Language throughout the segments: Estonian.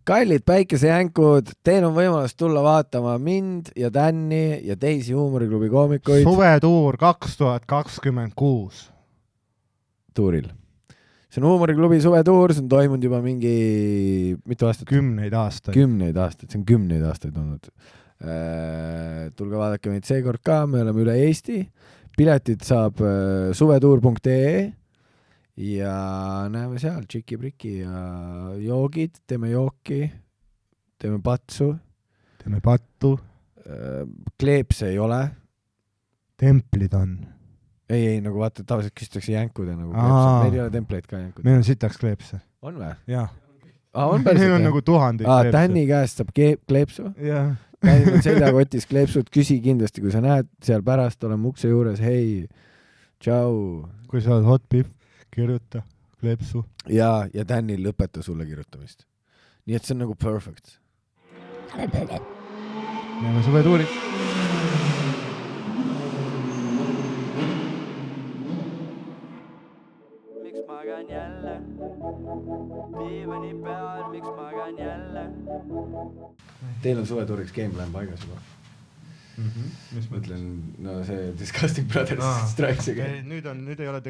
Kallid päikesejänkud, teil on võimalus tulla vaatama mind ja Tänni ja teisi huumoriklubi koomikuid. Suvetuur 2026. Tuuril. See on huumoriklubi suvetuur, see on toimunud juba mingi mitu aastat? 10 aastaid. 10 aastaid, see on 10 aastaid olnud. Tulge vaadake meid seekord ka, me oleme üle Eesti. Piletid saab suvetuur.ee ja näeme seal tšiki-priki ja joogid, teeme jooki, teeme patsu. Teeme pattu. Kleepse ei ole. Templid on. Ei, nagu vaata, tavaliselt küsitakse jänkude nagu kleepse. Meil ei ole templeid ka jänkud. Meil on sitaks kleepse. On või? Jah. On päriselt? Meil on nagu 1000 kleepse. Tänni käest saab kleepsu. Jah. Tänni on seljakotis kleepsud, küsi kindlasti, kui sa näed seal pärast, oleme ukse juures, hei, tšau. Kui sa oled hot beef, kirjuta kleepsu. Ja Tänni lõpeta sulle kirjutamist. Nii et see on nagu perfect. Näeme suvetuurid. Diivani peal, miks magan jälle? Teil on suvetuuriks gameplan paigas juba. Mis mõtlen, no see Disgusting Brothers strikesiga. Nüüd ei ole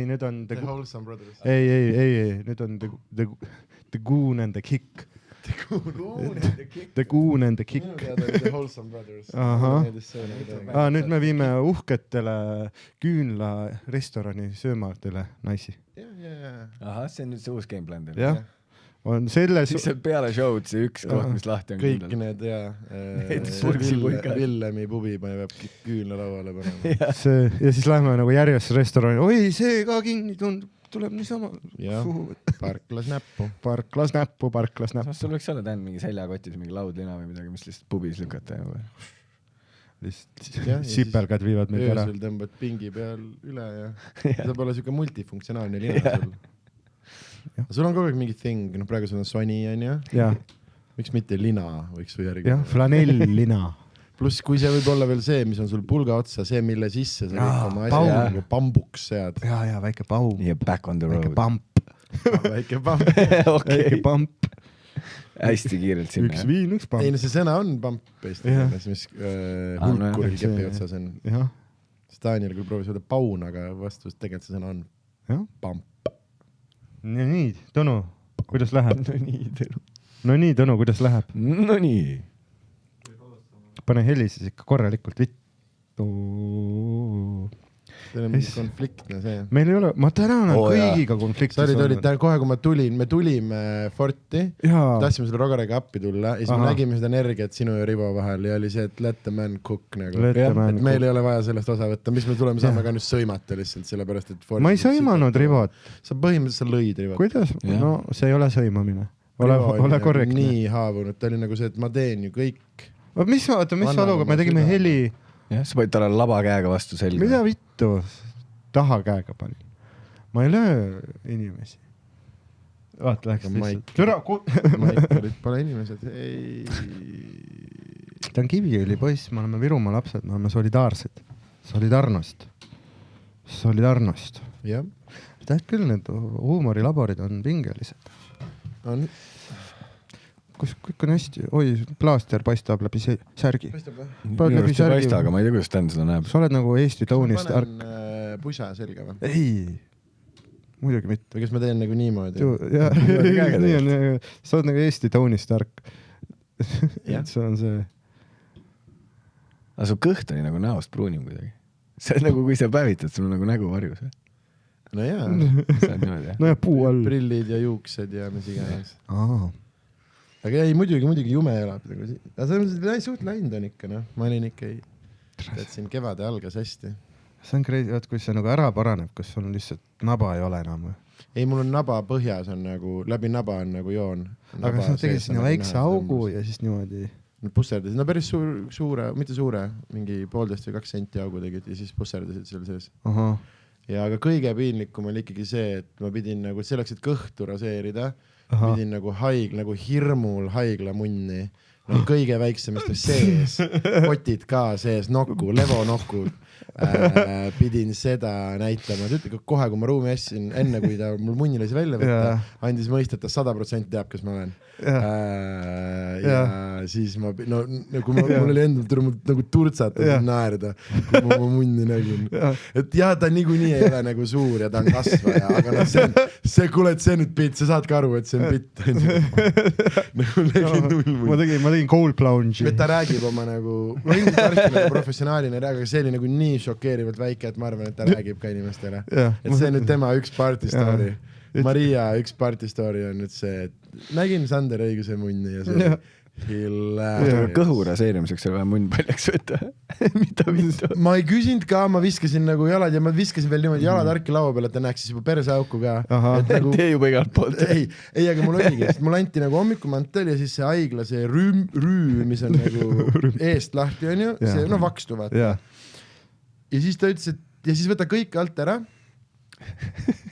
nüüd on The Wholesome Brothers. Ei, nüüd on The Goon and the Kick. The Goon and the Kick. Minu teada oli The Wholesome Brothers. Nüüd me viime uhketele Küünla restorani söömadele naisi. Ahah, see on nüüd see uus gameplan teil. Jah. On selles... Siis on peale show'd see üks koht, mis lahti on. Kõik need, Villemi pubi peab Küünla lauale panema. Ja siis lähme nagu järjest restorani. Oi, see ka kinni tuleb niisama. Parklas näppu. Parklas näppu. Sul võiks olla tänd mingi seljakotis, mingi laudlina või midagi, mis lihtsalt pubis lükata. Sipelgad viivad meid ära. Öösel tõmbad pingi peal üle ja saab olla siuke multifunktsionaalne lina sul. Sul on kogu aeg mingi thing, praegu sul on Sony on ja? Miks mitte lina võiks või järgi? Jah, flanell-lina. Pluss kui see võib olla veel see, mis on sul pulga otsa, see mille sisse sa oma asja nagu pambuks sead. Ja, väike paum. Ja back on the road. Väike pamp. Väike pamp. Väike pamp. Hästi kiirelt sinna. Üks viin, üks pamp. Ei, no see sõna on pamp Eesti, mis hulkuril kepi otsas on. Daniel küll proovis öelda paun, aga vastus tegelikult see sõna on pamp. Nii, Tõnu, kuidas läheb? No nii, Tõnu, kuidas läheb? No nii. Pane heli siis ikka korralikult vittu. Teil on mingi konfliktne see. Meil ei ole, ma tänan kõigiga konfliktis. Kohe kui me tulime Forti, tahtsime selle Rogarega appi tulla ja siis me nägime seda energiat sinu ja Rivo vahel ja oli see, et let the man cook nagu. Et meil ei ole vaja sellest osa võtta, mis me tuleme saame ka nüüd sõimata lihtsalt, sellepärast, et ma ei sõimanud Rivot. Sa põhimõtteliselt lõid Rivot. Kuidas? No see ei ole sõimamine. Ole korrektne. Nii haavunud, ta oli nagu see, et ma teen ju kõik. Mis valuga, me tegime heli. Jah, sa panid talle laba käega vastu selga. Mida vittu? Taha käega panin. Ma ei löö inimesi. Vaata, läks lihtsalt. Maikarid pole inimesed. Ta on Kiviõli poiss, me oleme Virumaa lapsed, me oleme solidaarsed. Solidarnost. Jah. Täht küll, need huumorilaborid on pingelised. On. Kõik on hästi, plaaster paistab läbi särgi. Minu arust ei paista, aga ma ei tea, kuidas tänd seda näeb. Sa oled nagu Eesti Toonist ark. Pusa selga või? Ei, muidugi mitte. Või kas ma teen nagu niimoodi? Sa oled nagu Eesti Toonist ark. See on see. Aga su kõht oli nagu näost pruunim kuidagi. See on nagu, kui sa päevitad, sul on nagu nägu varjus. No jaa. No ja puu all. Prillid ja juuksed ja mis iganes. Aga ei, muidugi jume elab. Aga see on suht läinud on ikka, noh. Ma olin ikka siin kevade algas hästi. See on crazy, kui see nagu ära paraneb, kas sul lihtsalt naba ei ole enam või? Ei, mul on naba põhjas on nagu, läbi naba on nagu joon. Aga sa tegid sinna väikse augu ja siis niimoodi... Pusserdasid, no päris suure, mitte suure, mingi 1,5 või 2 senti augu tegid ja siis pusserdasid seal sees. Ja aga kõige piinlikum oli ikkagi see, et ma pidin nagu selleks, et kõhtu raseerida, pidin nagu nagu hirmul haigla munni. No kõige väiksemast sees, potid ka sees, levo nokku. pidin seda näitama, et ütle kohe, kui ma ruumi assin, enne kui ta mul munni lasi välja võtta, andis mõista, et ta 100% teab, kes ma olen. Ja siis ma, kui mul oli endal nagu turtsatud naerda, kui ma munni nägin. Et jah, ta niikuinii ei ole nagu suur ja ta on kasvaja, aga kuule, et see nüüd pitt, sa saad ka aru, et see on pitt. Nagu nägin null munni. Ma tegin cold plunge'i. Ta räägib oma nagu, ma ilmselt varsti nagu professionaalina ei räägi, aga see oli nagu nii šokeerivalt väike, et ma arvan, et ta räägib ka inimestele. Et see nüüd tema üks party story. Maria üks party story on nüüd see, et nägin Sander õiguse munni ja see kõhu raseerimiseks ei ole munn paljaks võtta. Mida? Ma ei küsinud ka, ma viskasin nagu jalad ja ma viskasin veel niimoodi jalad arki laua peale, et ta näeks siis juba perseauku ka. Nagu... Tee juba igalt poolt. Ei, aga mul oligi, sest mul anti nagu hommikumantel ja siis see haigla, see rüü, mis on nagu eest lahti on ju, see vakstu vaata. Ja siis ta ütles, et ja siis võta kõik alt ära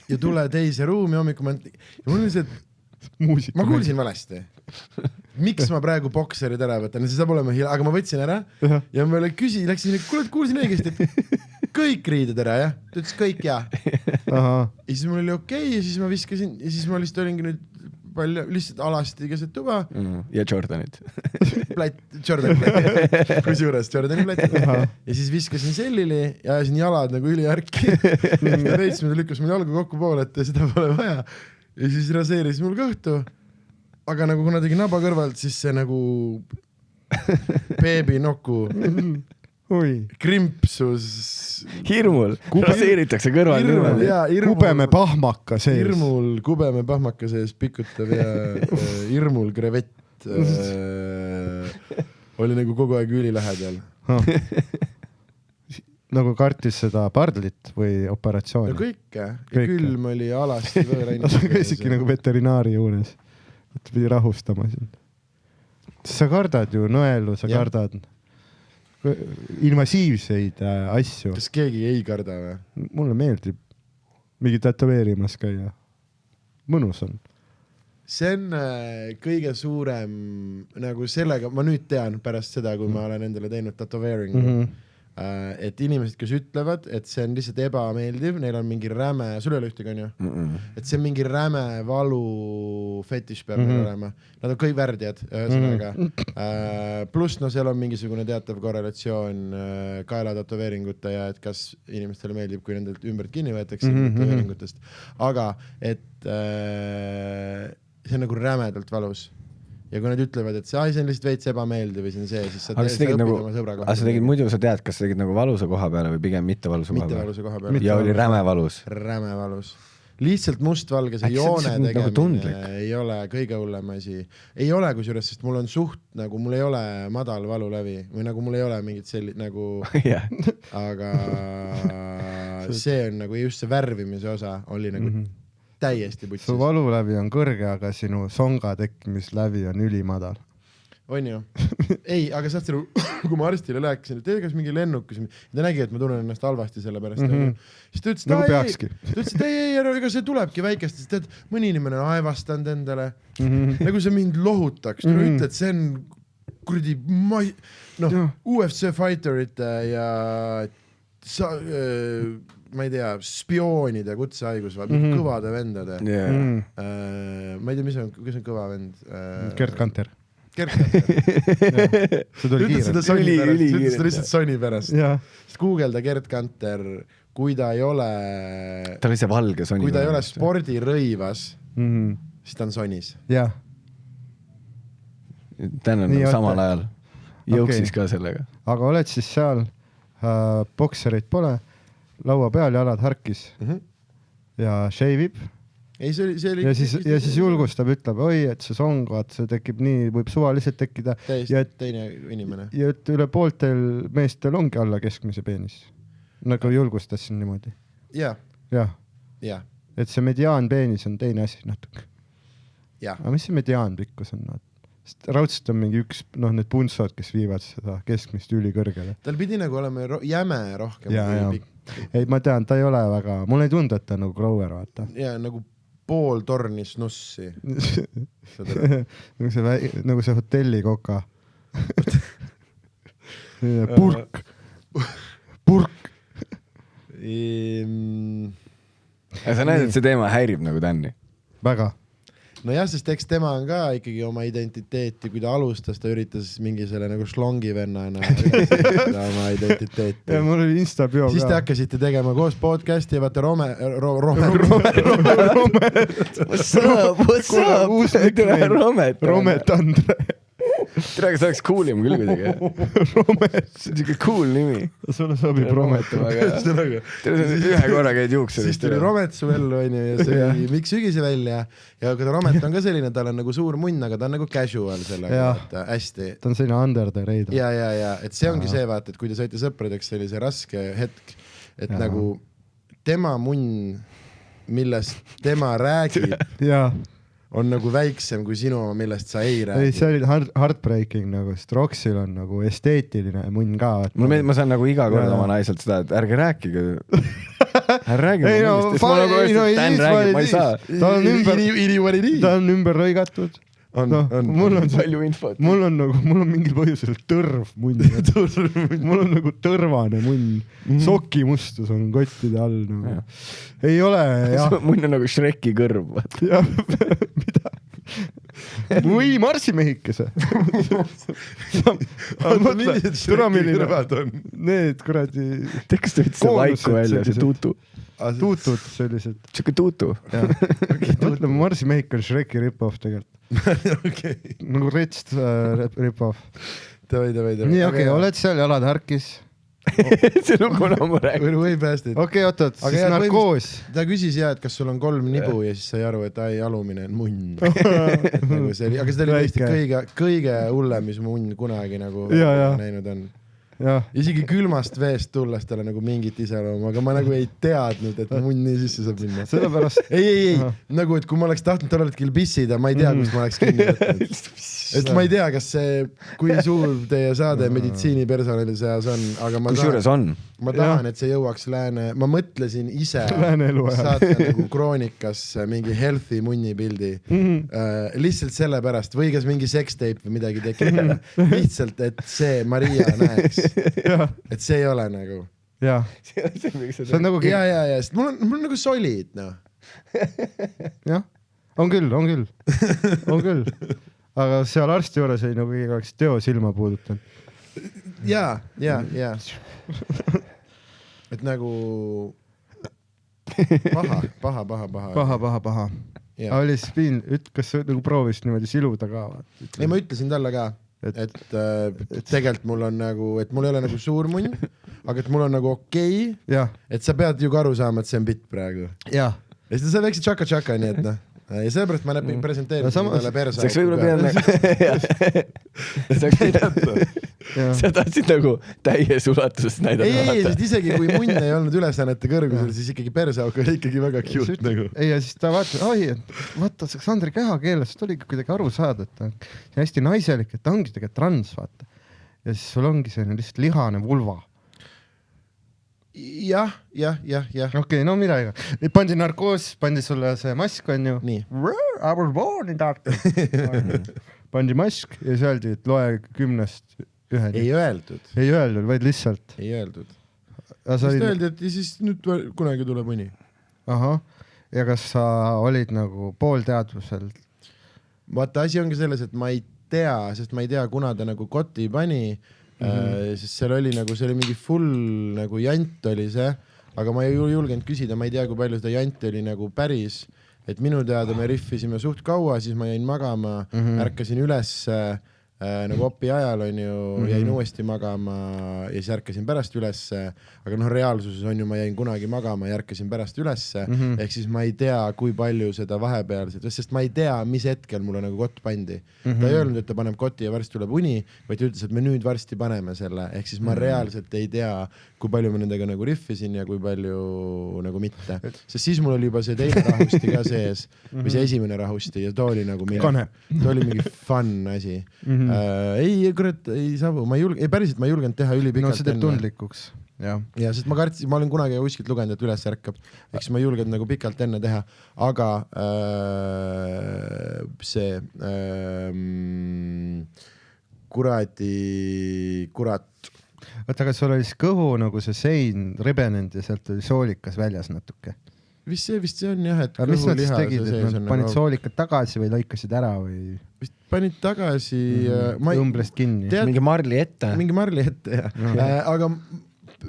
ja tule teise ruumi hommikumantel. Ja mul oli see, et ma kuulsin valesti. Miks ma praegu bokserid ära võtan? See saab olema aga ma võtsin ära ja ma läksin, kuulsin õigesti, et kõik riided ära, jah? Ta ütles kõik ja. Ja siis mul oli okei ja siis ma viskasin ja siis ma lihtsalt olingi nüüd palju, lihtsalt alasti keset tuba. Ja Jordanid. Jordan plätt. Kusjuures Jordani plätt. Ja siis viskasin sellili ja ajasin jalad nagu üliärki. Veitsmine lükkas mul jalgu kokku poole, et seda pole vaja. Ja siis raseeris mul kõhtu. Aga nagu kuna tegi naba kõrvalt, siis see nagu beebi nokku krimpsus. Hirmul. Raseeritakse kõrval. Kubeme pahmaka sees. Hirmul kubeme pahmaka sees pikutav ja hirmul krevett oli nagu kogu aeg ülilähedal. Nagu kartis seda pardlit või operatsiooni? No kõike. Külm oli alasti võõrainus. Ta käisidki nagu veterinaari juures. Et pidi rahustama sind. Sa kardad ju nõelu, sa kardad invasiivseid asju. Kas keegi ei karda või? Mulle meeldib mingi tätoveerimas käia. Mõnus on. See on kõige suurem, nagu sellega, ma nüüd tean pärast seda, kui ma olen endale teinud tätoveeringu, et inimesed, kes ütlevad, et see on lihtsalt ebameeldiv, neil on mingi räme, sul ei ole ühtegi on ju? Et see on mingi räme valu fetiš peab neil olema. Nad on kõik värdjad, ühesõnaga. Pluss, no seal on mingisugune teatav korrelatsioon kaela tätoveeringute ja et kas inimestele meeldib, kui nendelt ümbert kinni võetakse tätoveeringutest. Aga, et see on nagu rämedalt valus. Ja kui nad ütlevad, et see on lihtsalt veits ebameeldiv või see on see, siis sa õpid oma sõbra kohta. Aga sa tegid muidu, sa tead, kas sa tegid nagu valusa koha peale või pigem mitte valusa koha peale? Ja oli räme valus? Räme valus. Lihtsalt mustvalge see joone tegemine ei ole kõige hullem asi. Ei ole kusjuures, sest mul on suht, nagu mul ei ole madal valulävi või nagu mul ei ole mingit sellist nagu, aga see on nagu just see värvimise osa oli nagu täiesti putsis. Su valulävi on kõrge, aga sinu songa tekkimislävi on ülimadal. On ju? Ei, aga saad selle, kui ma arstile rääkisin, et kas mingi lennukas, ta nägi, et ma tunnen ennast halvasti selle pärast. Siis ta ütles, et ei, ega see tulebki väikest, sest tead, mõni inimene on aevastanud endale. Nagu see mind lohutaks. Tule ütle, et see on kuradi UFC fighterite ja ma ei tea, spioonide kutsehaigus või kõvade vendade. Ma ei tea, kes on kõva vend? Gerd Kanter. Ütled seda lihtsalt Sony pärast. Sest guugelda Gerd Kanter, kui ta ei ole ta oli see valge Sony. Kui ta ei ole spordirõivas, siis ta on Sonys. Jah. Tänan samal ajal. Jõuksis ka sellega. Aga oled siis seal, boksereid pole, laua peal jalad harkis ja shave'ib. Ei, see oli... Ja siis julgustab, ütleb, oi, et see song, vaat, see tekib nii, võib suvaliselt tekkida. Täiesti teine inimene. Ja et üle pooltel meestel ongi alla keskmise peenis. Nagu julgustas siin niimoodi. Jah. Et see mediaan peenis on teine asi natuke. Aga mis see mediaan pikkus on? Raudselt on mingi üks, need puntsod, kes viivad seda keskmist üli kõrgele. Tal pidi nagu olema jäme rohkem. Ei, ma tean, ta ei ole väga, mul ei tundu, et ta nagu grower, vaata. Ja nagu pool torni snussi. Nagu see hotelli koka. Purk. sa näed, et see teema häirib nagu Tänni? Väga. Nojah, sest eks tema on ka ikkagi oma identiteeti, kui ta alustas, ta üritas mingi selle nagu slongi vennana oma identiteeti. Ja mul oli Insta-bio siis te hakkasite tegema koos podcasti ja vaata Romet. What's up? Romet Andre. Tere, kas oleks coolim küll kuidagi? Romet. See on siuke cool nimi. Sulle sobib Romet. Tere, ühe korra käid juuksurist. Siis tuli Romet su ellu, onju, ja see oli Mikk Sügise välja. Ja kui ta Romet on ka selline, tal on nagu suur munn, aga ta on nagu casual sellega, et hästi. Ta on selline under the radar. Ja, et see ongi see vaata, et kui te saite sõpradeks sellise raske hetk, et nagu tema munn, millest tema räägib, on nagu väiksem kui sinu oma, millest sa ei räägi. Ei, see oli heartbreaking nagu, sest Roxil on nagu esteetiline munn ka. Ma saan nagu iga kord oma naiselt seda, et ärge rääkige. Ärge räägime. Ta on ümber lõigatud. Mul on palju infot. Mul on mingil põhjusel tõrv munn. Mul on nagu tõrvane munn. Sokimustus on kottide all nagu. Ei ole, jah. Munn on nagu Shreki kõrv. Jah, mida? Või marsimehikese. Need kuradi kas ta ütles vaiku välja, see tuutu? Tuutud sellised. Siuke tuutu. Mõtleme, marsimehik on Shreki rip-off tegelikult. Nagu retst rip-off. Nii, okei, oled seal jalad harkis. See lugu on ammu räägid. Või päästid. Okei, oot, siis narkoos. Ta küsis et kas sul on 3 nibu ja siis sai aru, et alumine on munn. Aga see oli kõige hullem, mis munn kunagi nagu näinud on. Isegi külmast veest tulles talle nagu mingit iseloomu, aga ma nagu ei teadnud, et munn nii sisse saab minna. Sellepärast... Ei, nagu et kui ma oleks tahtnud tol hetkil pissida, ma ei tea, kus ma oleks kinni võtnud. Et ma ei tea, kas see, kui suur teie saade meditsiinipersonali seas on, aga ma tahan, et see jõuaks ma mõtlesin ise saata nagu kroonikas mingi healthy munni pildi. Lihtsalt sellepärast, või kas mingi sextape või midagi tekib. Lihtsalt, et see Maria näeks. Et see ei ole nagu. Jah. See on nagu... Ja, sest mul on nagu solid, noh. Jah, on küll. Aga seal arsti juures ei nagu keegi oleks teo silma puudutanud. Ja. Et nagu paha. Oli spiin, kas sa nagu proovisid niimoodi siluda ka? Ei, ma ütlesin talle ka, et tegelikult mul on nagu, et mul ei ole nagu suur munn, aga et mul on nagu okei, et sa pead ju ka aru saama, et see on bitt praegu. Ja siis sa väikse tšaka, nii et noh. Ja sellepärast ma presenteerin talle persa. Seks võib-olla peale sa tahtsid nagu täies ulatuses näidata. Ei, sest isegi kui munn ei olnud ülesannete kõrgusel, siis ikkagi persauk oli ikkagi väga cute nagu. Ei, ja siis ta vaata, Sandri kehakeelest oli kuidagi aru saada, et ta on hästi naiselik, et ta ongi tegelikult trans, vaata. Ja siis sul ongi selline lihtsalt lihane vulva. Jah. Okei, no midagi. Pandi narkoos, pandi sulle see mask, on ju. Nii. I was born in doctor. Pandi mask ja siis öeldi, et loe 10-st 1. Ei öeldud, vaid lihtsalt. Ei öeldud. Siis öeldi, et siis nüüd kunagi tuleb mõni. Ahah. Ja kas sa olid nagu poolteadvusel? Vaata, asi ongi selles, et ma ei tea, sest ma ei tea, kuna ta nagu kotti pani, sest seal oli nagu, see oli mingi full nagu jant oli see, aga ma ei julgenud küsida, ma ei tea, kui palju seda janti oli nagu päris, et minu teada me riffisime suht kaua, siis ma jäin magama, ärkasin üles nagu opi ajal on ju, jäin uuesti magama ja siis ärkasin pärast ülesse, aga noh, reaalsuses on ju, ma jäin kunagi magama ja ärkasin pärast ülesse, ehk siis ma ei tea, kui palju seda vahepealset, sest ma ei tea, mis hetkel mulle nagu kott pandi. Ta ei öelnud, et ta paneb kotti ja varsti tuleb uni, vaid ta ütles, et me nüüd varsti paneme selle, ehk siis ma reaalselt ei tea, kui palju ma nendega nagu riffisin ja kui palju nagu mitte. Sest siis mul oli juba see teine rahusti ka sees, või see esimene rahusti ja too oli nagu too oli mingi fun asi. Ei, kurat, ei sabu, päriselt ma ei julgenud teha ülipikalt. No see teeb tundlikuks. Ja, sest ma olen kunagi kuskilt lugenud, et üles ärkab, eks ma ei julgenud nagu pikalt enne teha, aga see kurat, oota, aga sul oli siis kõhu nagu see sein rebenenud ja sealt oli soolikas väljas natuke. Vist see on jah, et aga mis nad siis tegid, et nad panid soolikad tagasi või lõikasid ära või? Vist panid tagasi õmblest kinni. Mingi marli ette, jah. Aga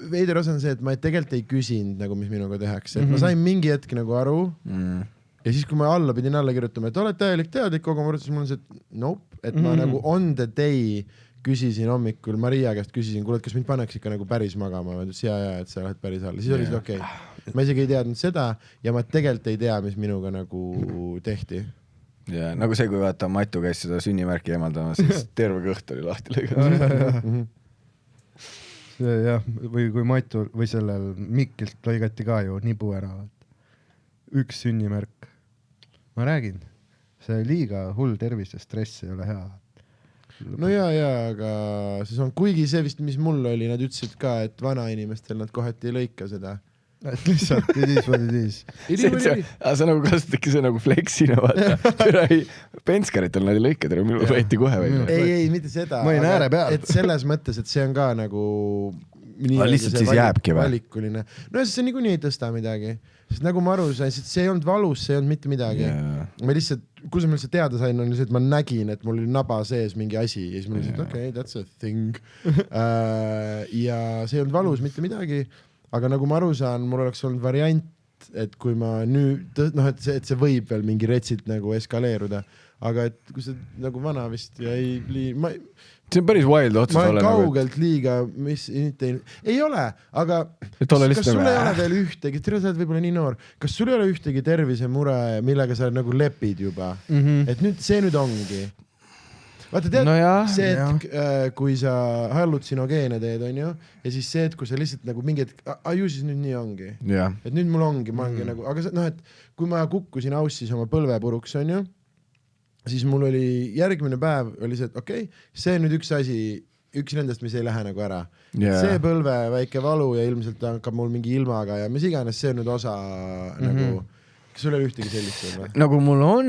veider osa on see, et ma tegelikult ei küsinud nagu, mis minuga tehakse. Ma sain mingi hetk nagu aru ja siis, kui ma pidin alla kirjutama, et oled täielik teadlik kogu mul on see, et nope, et ma nagu on the day küsisin hommikul Maria käest, kuule, et kas mind pannakse ikka nagu päris magama, ma ütlesin ja, et sa lähed päris alla, siis oli see okei. Ma isegi ei teadnud seda ja ma tegelikult ei tea, mis minuga nagu tehti. Ja nagu see, kui vaata Matu käis seda sünnimärki eemaldama, siis terve kõht oli lahti lõigatud. Jah, või kui Matu või sellel Mikilt lõigati ka ju nibu ära. Üks sünnimärk. Ma räägin, see liiga hull tervis ja stress ei ole hea. No ja, aga siis on, kuigi see vist, mis mul oli, nad ütlesid ka, et vanainimestel nad kohati ei lõika seda. Et lihtsalt idis. Sa nagu kasutadki see nagu flexina, vaata. Penskaritel nad ei lõika, minul võeti kohe välja. Ei, mitte seda. Ma ei ääre peal. Et selles mõttes, et see on ka nagu lihtsalt siis jääbki või? Valikuline. No see niikuinii ei tõsta midagi. Sest nagu ma aru sain, see ei olnud valus, see ei olnud mitte midagi. Ma lihtsalt, kus ma lihtsalt teada sain, on see, et ma nägin, et mul oli naba sees mingi asi ja siis ma lihtsalt, okei, that's a thing. Ja see ei olnud valus mitte midagi, aga nagu ma aru saan, mul oleks olnud variant, et kui ma nüüd, et see võib veel mingi retsit nagu eskaleeruda, aga et kui see nagu vana vist ja see on päris wild otsus. Ma olen kaugelt liiga, ei ole, aga kas sul ei ole veel ühtegi, sa oled võib-olla nii noor, kas sul ei ole ühtegi tervisemure, millega sa nagu lepid juba? Et see nüüd ongi. Vaata tead, see, et kui sa hallutsinogene teed, on ju, ja siis see, et kui sa lihtsalt nagu mingi, ju siis nüüd nii ongi. Et nüüd mul ongi, ma ongi nagu, aga et kui ma kukkusin aussis oma põlvepuruks, on ju, siis mul oli järgmine päev oli see, et okei, see on nüüd üks asi, üks nendest, mis ei lähe nagu ära. See põlve väike valu ja ilmselt hakkab mul mingi ilmaga ja mis iganes, see on nüüd osa nagu, kas sul oli ühtegi sellist või? Nagu mul on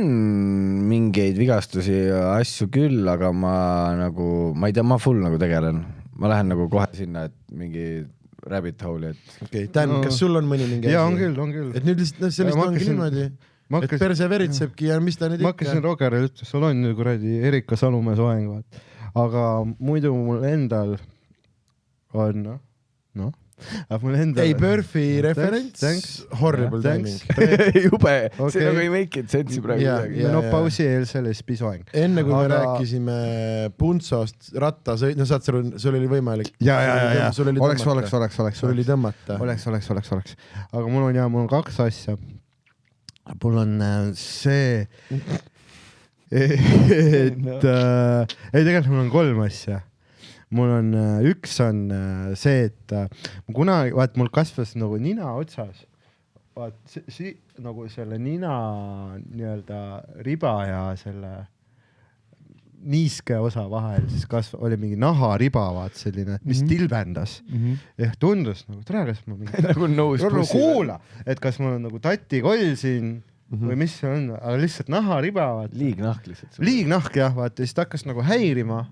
mingeid vigastusi ja asju küll, aga ma ei tea, ma full nagu tegelen. Ma lähen nagu kohe sinna, et mingi rabbit hole, et... Okei, Dan, kas sul on mõni mingi asi? Jaa, on küll. Et nüüd lihtsalt sellist ongi niimoodi... Et perse veritsebki ja mis ta nüüd ikka... Ma hakkasin Rogeril ütles, sul on ju kuradi Erika Salumäe soeng, vaat. Aga muidu mul endal on, mul endal... Ei, Burfi referents, horrible timing. Jube, see nagu ei make it sense praegu. Menopausi eelsel SP soeng. Enne kui me rääkisime Puntsost rattasõit, saad sul oli võimalik. Ja. Oleks. Sul oli tõmmata. Oleks. Aga mul on kaks asja. Mul on see, et tegelikult mul on 3 asja. Mul on üks on see, et kunagi, mul kasvas nagu nina otsas, nagu selle nina nii-öelda riba ja selle niiske osa vahel, siis oli mingi nahariba, selline, mis tilvendas. Ehk tundus nagu, kas ma mingi... nagu nõus bussi. Kuula, et kas mul on nagu tatikoll siin või mis see on, aga lihtsalt nahariba. Liignahk lihtsalt. Liignahk jah, ja siis ta hakkas nagu häirima.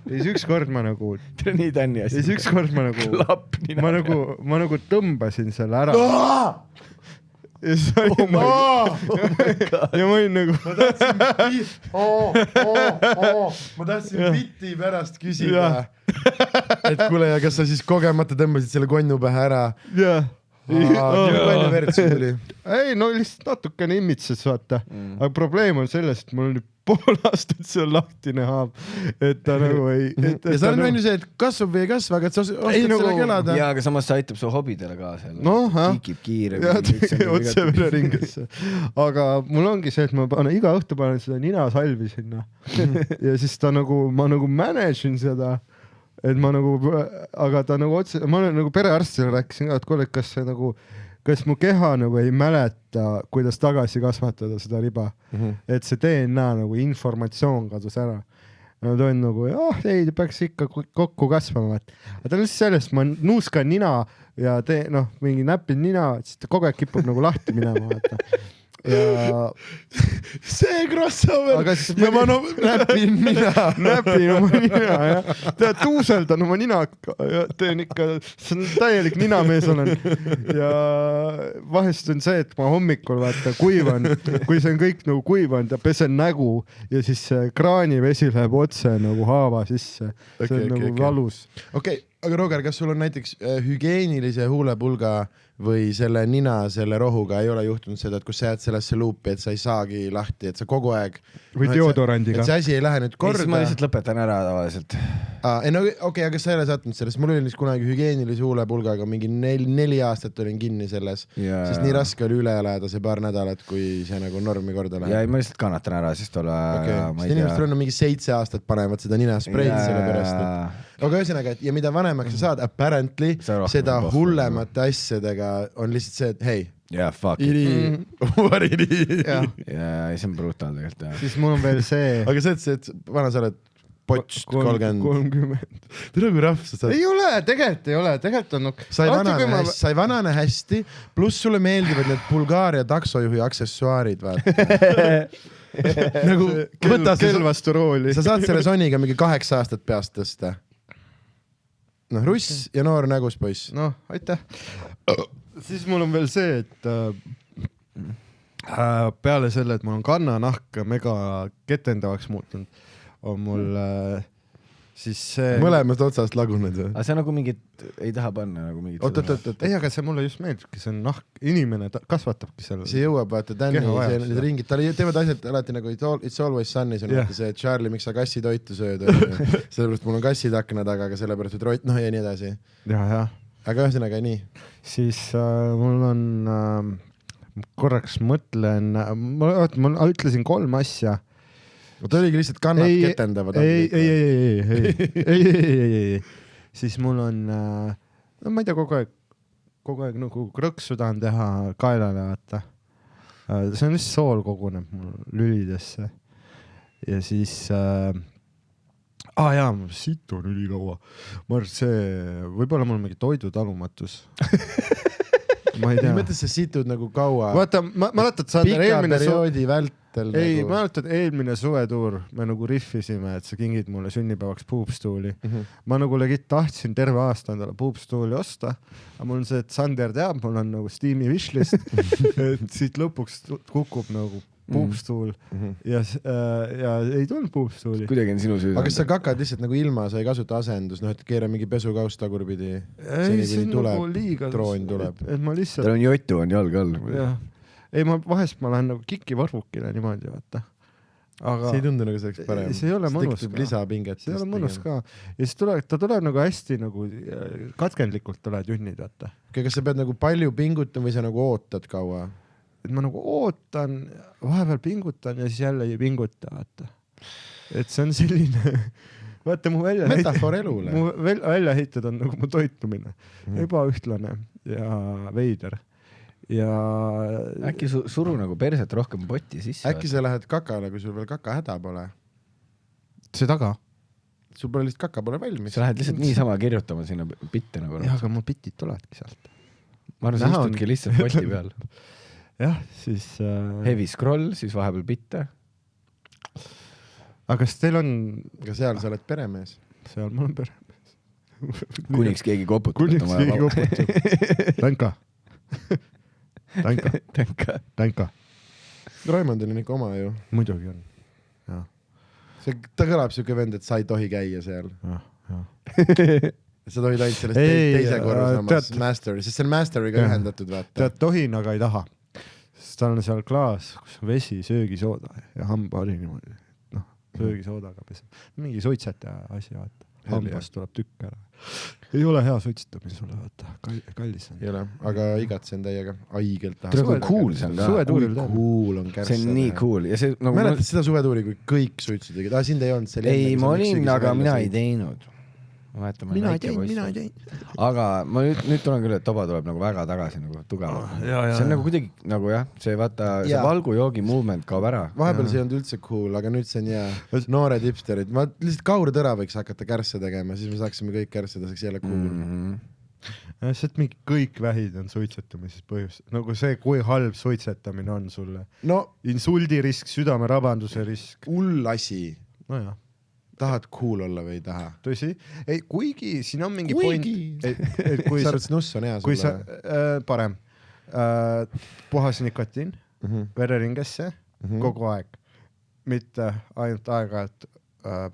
Ja siis ükskord ma nagu... nii tänni asja. Ja siis ükskord ma nagu... ma nagu tõmbasin selle ära. Ja siis oli ja ma olin nagu ma tahtsin biti pärast küsida, et kuule, ja kas sa siis kogemata tõmbasid selle konnu pähe ära? Palju verd sul tuli? Ei, no lihtsalt natukene imitses, vaata. Aga probleem on selles, et mul oli pool aastat seal lahtine haab, et ta nagu ei... Ja sa oled ju see, et kasvab või ei kasva, aga et sa oskad sellega elada. Jaa, aga samas see aitab su hobidele ka seal. Kiikib kiire. Otse vere ringesse. Aga mul ongi see, et ma iga õhtu panen seda ninasalvi sinna. Ja siis ta nagu, ma nagu manage'in seda, et ma nagu, aga ta nagu otse, ma nagu perearstile rääkisin ka, et kuule, kas mu keha nagu ei mäleta, kuidas tagasi kasvatada seda riba, et see DNA nagu informatsioon kadus ära. Nad on nagu, ei, ta peaks ikka kokku kasvama. Aga ta on lihtsalt sellest, ma nuuskan nina ja mingi näpin nina, siis ta kogu aeg kipub nagu lahti minema. ja see crossover Aga siis ja ma näpin mina. näpin oma nina ja tead, tuuseldan oma ninaga ja teen ikka, see on täielik ninamees olen. Ja vahest on see, et ma hommikul vaata kuivan, kui see on kõik nagu kuivanud ja pesen nägu ja siis see kraanivesi läheb otse nagu haava sisse. See on nagu valus. Okei, aga Roger, kas sul on näiteks hügieenilise huulepulga või selle nina, selle rohuga ei ole juhtunud seda, et kus sa jääd sellesse luupi, et sa ei saagi lahti, et sa kogu aeg või deodorandiga. et see asi ei lähe nüüd korda. Siis ma lihtsalt lõpetan ära tavaliselt. No okei, aga sa ei ole sattunud sellest. Mul oli kunagi hügieenilise huulepulgaga mingi 4 aastat olin kinni selles, sest nii raske oli üle elada see paar nädalat, kui see nagu normi korda läheb. Ja ma lihtsalt kannatan ära, siis tolle sest inimestel on mingi 7 aastat panevad seda ninaspreid selle pärast, et aga ühesõnaga, et ja mida vanemaks sa saad, apparently seda hullemate asjadega on lihtsalt see, et hei, fuck what it is. Ja see on brutaal tegelikult. Siis mul on veel see. Aga see, et vana sa oled potst 30. Tere kui rahv sa saad. Ei ole, tegelikult on Sa ei vanane hästi, pluss sulle meeldivad need Bulgaaria taksojuhi aksessuaarid, vaata. Nagu kell vastu rooli. Sa saad selle Soniga mingi 8 aastat peast tõsta. Noh, russ ja noor nägus poiss. Noh, aitäh. Siis mul on veel see, et peale selle, et mul on kannanahk mega ketendavaks muutunud, on mul siis see... Mõlemast otsast laguned või? Aga see on nagu mingit, ei taha panna nagu mingit... Oot. Ei, aga see mulle just meeldibki, see on nahk, inimene kasvatabki selle. See jõuab, vaata, Danny, need ringid, tal teevad asjad alati nagu It's Always Sunnis on see, et Charlie, miks sa kassitoitu sööd, sellepärast mul on kassid akna taga, aga sellepärast, et noh ja nii edasi. Ja. Aga ühesõnaga nii. Siis mul on, korraks mõtlen, ma ütlesin 3 asja. Ta oligi lihtsalt kannad ketendavad. Ei. Siis mul on, no ma ei tea, kogu aeg nagu krõksu tahan teha kaelale, vaata. See on lihtsalt sool koguneb mul lülidesse. Ja siis, situ on ülikaua. Ma arvan, see, võib-olla mul on mingi toidutalumatus. Ma ei tea. Mõttes sa situd nagu kaua? Vaata, mäletad, Sander, eelmine perioodi vältel. Ei, mäletad, eelmine suvetuur me nagu riffisime, et sa kingid mulle sünnipäevaks puupstuuli. Ma nagu legit tahtsin terve aasta endale puupstuuli osta, aga mul on see, et Sander teab, mul on nagu Steam'i wishlist, et siit lõpuks kukub nagu puupstuul ja ei tulnud puupstuuli. Kuidagi on sinu süü. Aga kas sa kakad lihtsalt nagu ilma, sa ei kasuta asendus, noh, et keera mingi pesukaust tagurpidi? Ei, see on nagu liiga. Troon tuleb. Tal on jotu, on jalg all. Ei, vahest ma lähen nagu kiki varvukile niimoodi, vaata. Aga see ei tundu nagu selleks parem. See ei ole mõnus ka. Lisapinget. See ei ole mõnus ka. Ja siis ta tuleb nagu hästi nagu katkendlikult tuled junnid, vaata. Kas sa pead nagu palju pingutama või sa nagu ootad kaua? Et ma nagu ootan, vahepeal pingutan ja siis jälle ei pinguta, vaata. Et see on selline... Vaata, mu väljaheited on nagu mu toitumine. Ebaühtlane ja veider. Ja... Äkki suru nagu perset rohkem potti sisse? Äkki sa lähed kakale, kui sul veel kaka häda pole? See taga? Sul pole lihtsalt kaka pole valmis. Sa lähed lihtsalt niisama kirjutama sinna bitte nagu. Jah, aga mul bitid tuledki sealt. Ma arvan, sa istudki lihtsalt poti peal. Jah, siis... Heavy scroll, siis vahepeal bitte. Aga kas teil on... Aga seal sa oled peremees? Seal ma olen peremees. Kuniks keegi koputab. Tänka. Raimond on ikka oma ju. Muidugi on. Ja. Ta kõlab siuke vend, et sa ei tohi käia seal. Sa tohid ainult sellest teise korrus Mastery, sest see on Masteriga ühendatud, vaata. Tead, tohin, aga ei taha. Sest tal on seal klaas, kus on vesi, söögisooda ja hambahari niimoodi. Noh, söögisoodaga peseb. Mingi suitsete asi, vaata. Hambast tuleb tükk ära. Ei ole hea suitsetamine sulle, vaata. Kallis on. Ei ole, aga igatsen täiega. Aigelt taha. Tere, kui cool see on ka. Suvetuuril cool on kärsa. See on nii cool. Ja see, nagu mäletad seda suvetuuri, kui kõik suitsid tegid? Sind ei olnud seal. Ei, ma olin, aga mina ei teinud. Mina ei teinud. Aga ma nüüd tulen küll, et Toba tuleb nagu väga tagasi nagu tugevalt. See on nagu kuidagi nagu jah, see vaata, see valgujoogi movement kaob ära. Vahepeal see ei olnud üldse cool, aga nüüd see on hea. Noored hipsterid. Ma lihtsalt Kaur Tõra võiks hakata kärsse tegema, siis me saaksime kõik kärsseda, saaks jälle cool. see, et mingi kõik vähid on suitsetamises põhjus. Nagu see, kui halb suitsetamine on sulle. no Insuldirisk, südamerabanduse risk. hull asi. Nojah. Tahad cool olla või ei taha? Tõsi. Ei, kuigi siin on mingi Kuigi. point, et kui sa arvad, snuss on hea kui sulle? sa, parem, puhas nikotiin vereringesse kogu aeg, mitte ainult aeg-ajalt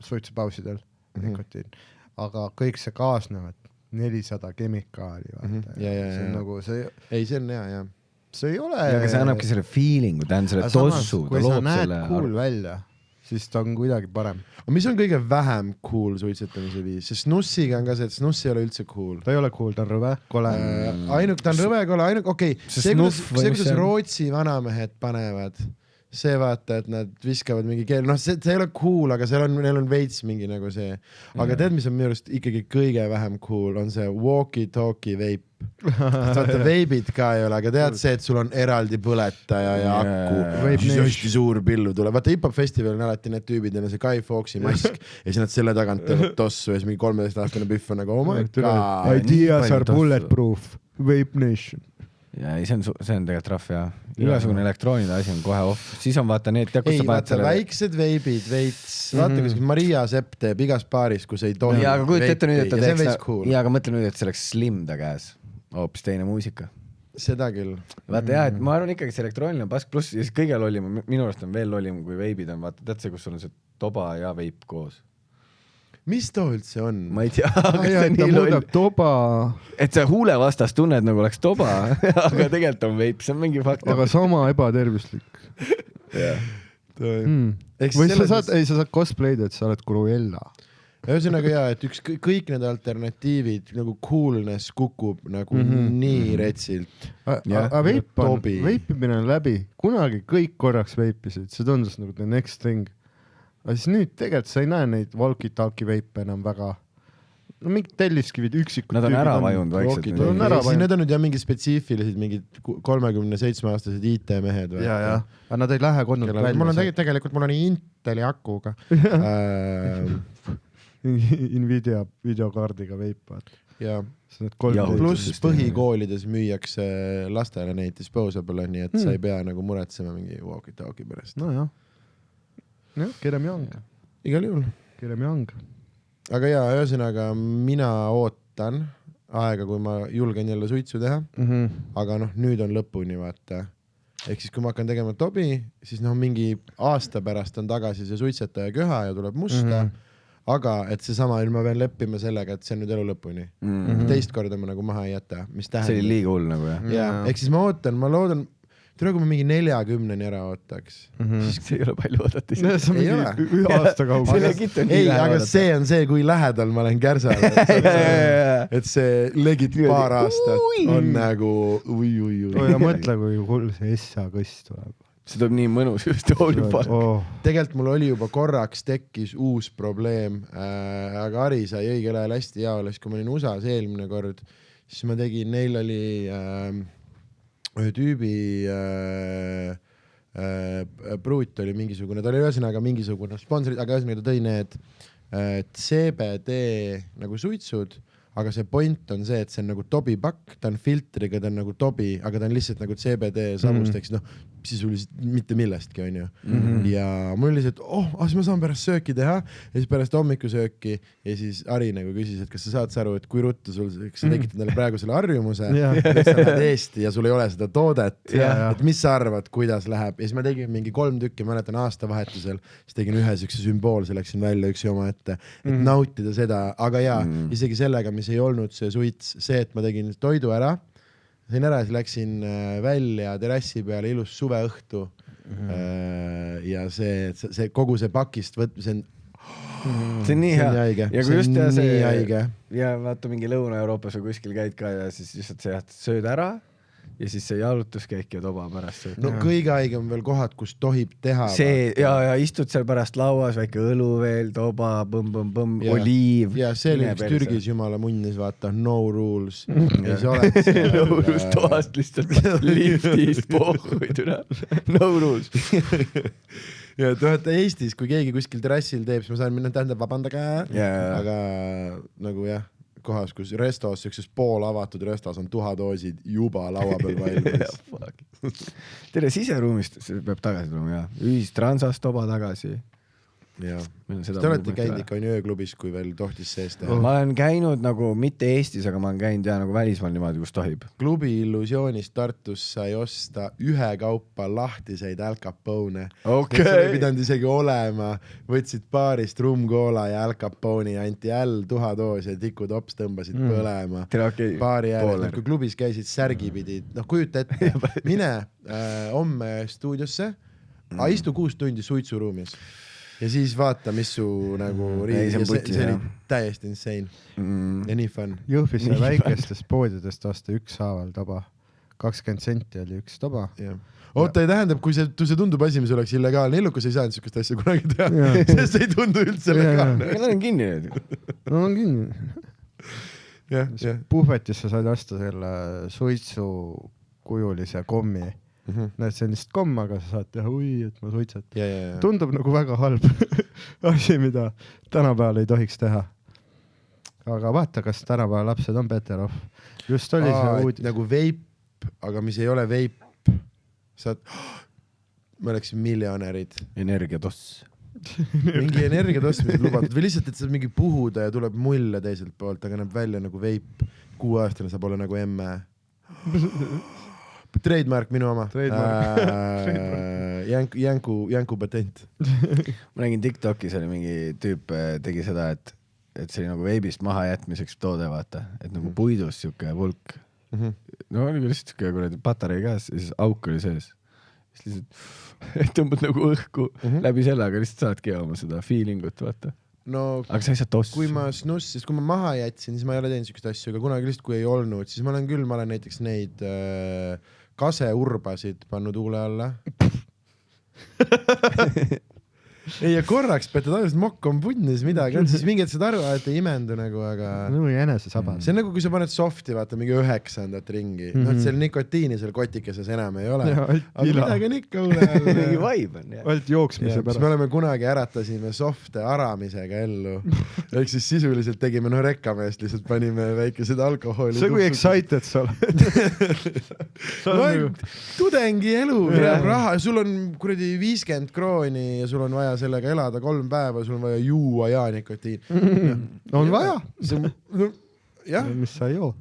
suitsupausidel nikotiin, aga kõik see kaasnevad 400 kemikaali, vaata. See on nagu see... Ei, see on hea, jah. See ei ole... Ja, aga see annabki selle feelingu, ta on selle tossu, ta loob selle... Kui sa näed cool välja, siis ta on kuidagi parem. Mis on kõige vähem cool suitsetamise viis? See snussiga on ka see, et snuss ei ole üldse cool. Ta ei ole cool, ta on rõve, kole. Ta on rõve, kole, okei. See, kuidas Rootsi vanamehed panevad, see vaata, et nad viskavad mingi keel, see ei ole cool, aga neil on veits mingi nagu see. Aga tead, mis on minu arust ikkagi kõige vähem cool, on see walkie-talkie vape. Vaata, veibid ka ei ole, aga tead see, et sul on eraldi põletaja ja aku, siis hästi suur pillu tuleb. Vaata, hip-hop festival on alati need tüübid, neil on see Guy Fawkesi mask ja siis nad selle tagant teevad tossu ja siis mingi 13-aastane püff on nagu, oh my god. Ideas are bulletproof, Vape Nation. Ja see on tegelikult trahv, jah. Igasugune elektroonide asi on kohe off. Siis on vaata need... Ei, vaata, väiksed veibid, veits. Vaata, kus Maria Sepp teeb igas paaris, kus ei tohi. Ja, aga kujuta ette nüüd, et ta teeks... Cool. Ja, aga mõtle nüüd, et see oleks Slim ta käes. Hoopis teine muusika. Seda küll. Vaata jah, et ma arvan ikkagi see elektrooniline pask pluss ja siis kõige lollim, minu arust on veel lollim kui veibid on. Vaata, tead see, kus sul on see toba ja veip koos. Mis too üldse on? Ma ei tea, aga see on nii loll. Toba... Et sa huule vastast tunned nagu oleks toba, aga tegelikult on veip, see on mingi fakt. Aga sama ebatervislik. Või sa saad cosplay'd, et sa oled Cruella. Ühesõnaga jaa, et kõik need alternatiivid nagu coolness kukub nagu nii retsilt. Veipimine on läbi. Kunagi kõik korraks veipisid. See tundus nagu the next thing. Aga siis nüüd tegelikult sa ei näe neid walkie-talkie veipe enam väga. No mingid telliskivid üksikud. Nad on ära vajunud vaikselt. Need on nüüd jah mingi spetsiifilised, mingid 37-aastased IT-mehed. Ja. Aga nad ei lähe kodnud välja. Mul on tegelikult Inteli akuga. Nvidia videokaardiga veipa. Ja. Pluss põhikoolides müüakse lastele neid disposable, nii et sa ei pea nagu muretsema mingi walkie-talkie pärast. No jah. Kerem Young. Igal juhul. Kerem Young. Aga jaa, ühesõnaga mina ootan aega, kui ma julgen jälle suitsu teha, aga nüüd on lõpuni, vaata. Ehk siis, kui ma hakkan tegema tobi, siis mingi aasta pärast on tagasi see suitsetaja köha ja tuleb musta, aga et seesama, ma pean leppima sellega, et see on nüüd elu lõpuni. Teist korda ma nagu maha ei jäta. See oli liiga hull nagu, jah? Jaa, ehk siis ma ootan, ma loodan, kui ma mingi 40-ni ära ootaks. See ei ole palju oodata. See on mingi ühe aasta kaugel. Ei, aga see on see, kui lähedal ma olen kärsale. Et see legit paar aastat on nagu ui. Ja mõtle, kui hull see Essa kõst tuleb. See tuleb nii mõnus just hoolipalk. Tegelikult mul oli juba korraks tekkis uus probleem, aga Ari sai õigel ajal hästi jaoles, kui ma olin USA-s eelmine kord, siis ma tegin, neil oli ühe tüübi pruut oli mingisugune, ta oli ühesõnaga mingisugune sponsorid, aga ühesõnaga ta tõi need CBD nagu suitsud, aga see point on see, et see on nagu tobipakk, ta on filtriga, ta on nagu tobi, aga ta on lihtsalt nagu CBD savust, eks sisuliselt mitte millestki, on ju. Ja mul oli lihtsalt, siis ma saan pärast sööki teha ja siis pärast hommikusööki ja siis Ari nagu küsis, et kas sa saad aru, et kui ruttu sul, sa tekitad neile praegu selle harjumuse, et sa lähed Eesti ja sul ei ole seda toodet, et mis sa arvad, kuidas läheb. Ja siis ma tegin mingi 3 tükki, mäletan aastavahetusel, siis tegin ühe sükse sümboolse, läksin välja üksi oma ette, et nautida seda, aga jaa, isegi sellega, mis ei olnud see suits, see, et ma tegin toidu ära, sain ära, siis läksin välja terrassi peale ilus suveõhtu ja see kogu see pakist see on nii hea. Ja kui just see ja vaata mingi Lõuna-Euroopas või kuskil käid ka ja siis lihtsalt sööd ära ja siis see jalutuskäik ja toba pärast sööd. No kõige haigem veel kohad, kus tohib teha. See ja istud seal pärast lauas, väike õlu veel, toba, põmm, oliiv. Ja see oli üks Türgis jumala munnis, vaata, no rules. Ja see oleks no rules toast lihtsalt liftist pohhuid üle. No rules. Ja vaata Eestis, kui keegi kuskil terrassil teeb, siis ma saan minna, tähendab vabandage, aga nagu jah, kohas, kus restos, siukses poolavatud restos on tuhadoosid juba laua peal valmis. tere, siseruumist, see peab tagasi tulema, jah. Ühistransast toba tagasi. Jah. Te olete käinud ikka ööklubis, kui veel tohtis sees teha? Ma olen käinud nagu mitte Eestis, aga ma olen käinud ja nagu välismaal niimoodi, kus tohib. Klubi Illusioonist Tartus sai osta ühe kaupa lahtiseid Al Capone. Okay. See ei pidanud isegi olema. Võtsid paarist rumkoola ja Al Capone anti tuhadoos ja tikutops tõmbasid põlema. Okay. Paari ääres, kui klubis käisid särgi pidid. Noh, kujuta ette, mine homme stuudiosse, istu 6 tundi suitsuruumis. Ja siis vaata, mis su nagu see oli täiesti insane ja nii fun. Jõhvis ja väikestest poodidest osta ükshaaval taba. 20 senti oli üks taba. Oota, ei tähendab, kui see tundub asi, mis oleks illegaalne. Illukas ei saanud sükest asja kunagi teha, sest ei tundu üldse legaalne. Nad on kinni nüüd. No on kinni. Puhvetisse said osta selle suitsukujulise kommi. Näed, see on lihtsalt komm, aga sa saad teha, et ma suitset. Tundub nagu väga halb asi, mida tänapäeval ei tohiks teha. Aga vaata, kas tänapäeval lapsed on better off. Just oli see uudis. Nagu veip, aga mis ei ole veip. Me oleksin miljonärid. Energiatoss. Mingi energiatoss, mis on lubatud. Või lihtsalt, et saab mingi puhuda ja tuleb mulle teiselt poolt, aga näeb välja nagu veip. 6-aastane saab olla nagu emme. Trademark minu oma. Jänku patent. Ma nägin TikTokis oli mingi tüüp tegi seda, et see oli nagu veebist maha jätmiseks toode, vaata. Et nagu puidus siuke pulk. No oli lihtsalt siuke kuradi patarei käes ja siis auk oli sees. Siis lihtsalt tõmbad nagu õhku läbi selle, aga lihtsalt saadki oma seda feelingut, vaata. No, aga sa ei saa tossu. Kui ma maha jätsin, siis ma ei ole teinud siukest asju, aga kunagi lihtsalt kui ei olnud, siis ma olen näiteks neid kaseurbasid pannud huule alla. Ei, ja korraks peate tavaliselt mokk on punnis midagi, siis mingid saad aru, et ei imendu nagu, aga... No jänese sabas. See on nagu, kui sa paned softi, vaata, mingi 9. ringi. No, et seal nikotiini seal kotikeses enam ei ole. Aga midagi on ikka huule all. Mingi vibe on, jah. Ainult jooksmise pärast. Me oleme kunagi äratasime softe aramisega ellu. Ehk siis sisuliselt tegime rekkameest, lihtsalt panime väikesed alkoholi. See kui excited sa oled. Tudengi elu, raha. Sul on kuradi 50 krooni ja sul on vaja sellega elada 3 päeva, sul on vaja juua ja nikotiin. On vaja. Jah. Mis sa joo?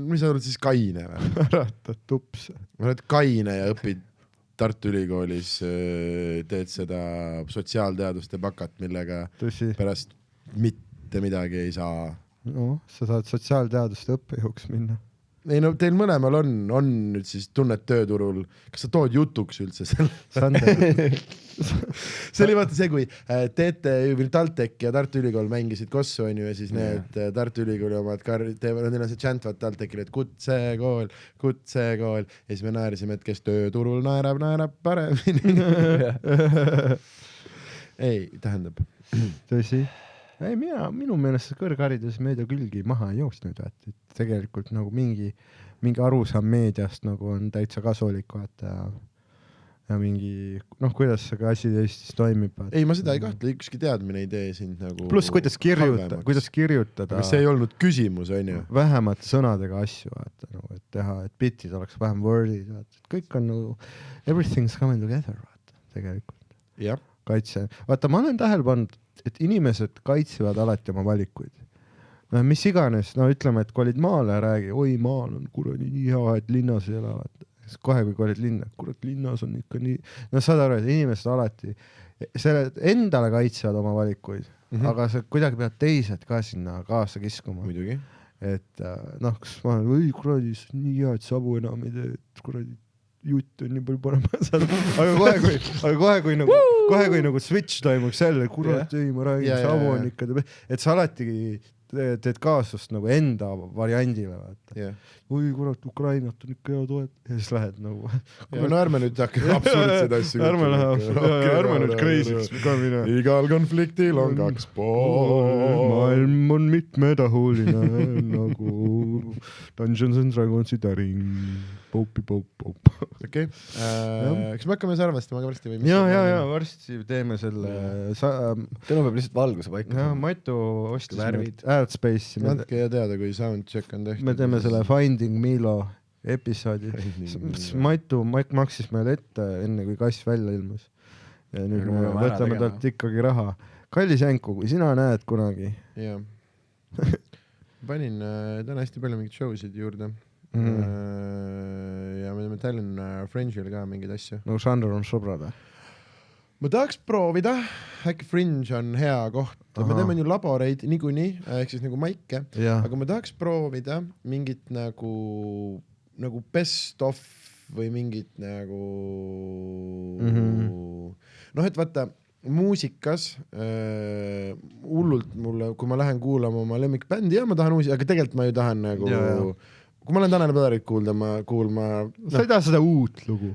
Mis sa oled siis kaine või? Äratad tups. Ma oled kaine ja õpid Tartu Ülikoolis, teed seda sotsiaalteaduste bakat, millega pärast mitte midagi ei saa. No, sa saad sotsiaalteaduste õppejuhuks minna. Ei no, teil mõlemal on nüüd siis tunned tööturul. Kas sa tood jutuks üldse selle? See oli vaata see, kui TalTech ja Tartu Ülikool mängisid kossu, on ju, ja siis need Tartu Ülikooli omad neil on see chant vaat TalTechile, et kutsekool. Ja siis me naerisime, et kes tööturul naerab paremini. Ei, tähendab. Tõsi. Ei, minu meelest see kõrgharidus meedia külgi maha ei jooksnud, et tegelikult nagu mingi arusaam meediast nagu on täitsa kasulik, vaata, ja mingi, kuidas see asi Eestis toimib. Ei, ma seda ei kahtle, ükski teadmine ei tee sind nagu... Plus, kuidas kirjutada. Aga see ei olnud küsimus, on ju? Vähemate sõnadega asju, vaata, nagu, et teha, et bitid oleks vähem wordid, vaata, et kõik on nagu, everything's coming together, vaata, tegelikult. Jah. Kaitse. Vaata, ma olen tähele pannud, et inimesed kaitsevad alati oma valikuid. No, mis iganes, ütleme, et kui olid maale ja räägi, oi, maal on kuradi nii hea, et linnas ei elavad. Kohe kui olid linna, kurat, linnas on ikka nii... No saad aru, et inimesed alati endale kaitsevad oma valikuid, aga sa kuidagi pead teised ka sinna kaasa kiskuma. Muidugi. Et kas ma olen, oi, kuradi, nii hea, et sabu enam ei tee, et kuradi jutt on nii palju parem. Aga kohe kui nagu switch toimuks jälle, kurat, ei, ma räägin, savu on ikka, et sa alati teed kaasust nagu enda variandile. Oi, kurat, Ukrainat on ikka hea toet. Ja siis lähed nagu... No ärme nüüd absurdseid asju. Ärme nüüd crazy'ks ka mine. Igal konfliktil on 2 pool. Maailm on mitmetahuline nagu Dungeons and Dragonsi täring. Popi. okei. Kas me hakkame sarvestama ka varsti või? Ja varsti teeme selle Tõnu peab lihtsalt valguse paika. Matu ostis Värvid. Adspace'i. andke ja teada, kui soundcheck on tehtud. Me teeme selle Finding Milo episoodi. Matu maksis meile ette enne, kui kass välja ilmus. Ja nüüd me võtame talt ikkagi raha. Kallis Janku, kui sina näed kunagi. Jaa. Panin täna hästi palju mingid showsid juurde. Ja me teeme Tallinna Fringe'il ka mingeid asju. Nagu Sandro on sõbrad. Ma tahaks proovida. Äkki Fringe on hea koht. Me teeme ju laboreid niikuinii, ehk siis nagu maike. Aga ma tahaks proovida mingit nagu best of või mingit nagu noh, et vaata muusikas hullult mulle, kui ma lähen kuulama oma lemmikbändi ja ma tahan uusi, aga tegelikult ma ju tahan nagu kui ma olen Tanel Põdarit kuulma sa ei taha seda uut lugu?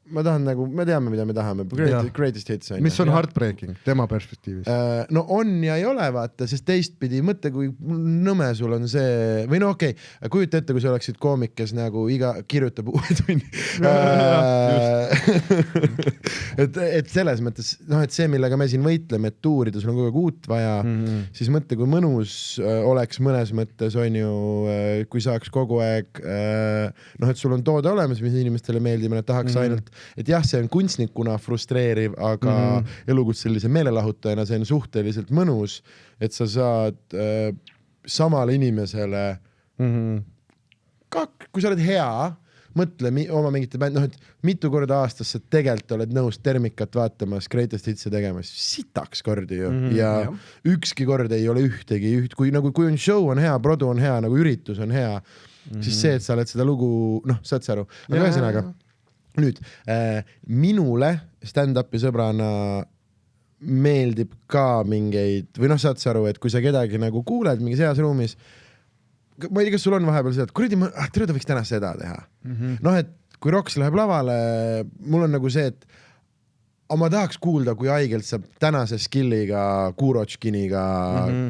Ma tahan nagu, me teame, mida me tahame. Greatest hits. Mis on Heartbreaking tema perspektiivis? No on ja ei ole, vaata, sest teistpidi mõtle, kui nõme sul on see, või no okei, kujuta ette, kui sa oleksid koomik, kes nagu kirjutab uue tunni. et selles mõttes, noh, et see, millega me siin võitleme, et tuurida, sul on kogu aeg uut vaja, siis mõtle, kui mõnus oleks mõnes mõttes, on ju, kui saaks kogu aeg, noh, et sul on toode olemas, mis inimestele meeldib, nad tahaks ainult et jah, see on kunstnikuna frustreeriv, aga elukutselise meelelahutajana see on suhteliselt mõnus, et sa saad samale inimesele kui sa oled hea, mõtle oma mingite bänd, noh, et mitu korda aastas sa tegelikult oled nõus Termikat vaatamas, Greatest Hits'e tegemas, sitaks kordi ju, ja ükski kord ei ole ühtegi, kui on show on hea, produ on hea, nagu üritus on hea, siis see, et sa oled seda lugu, noh, saad sa aru, aga ühesõnaga nüüd, minule stand-upi sõbrana meeldib ka mingeid, või noh, saad sa aru, et kui sa kedagi nagu kuuled mingis heas ruumis, ma ei tea, kas sul on vahepeal seda, et kuradi, ta võiks täna seda teha. Noh, et kui Roks läheb lavale, mul on nagu see, et ma tahaks kuulda, kui haigelt sa tänase skilliga, Kuurotškiniga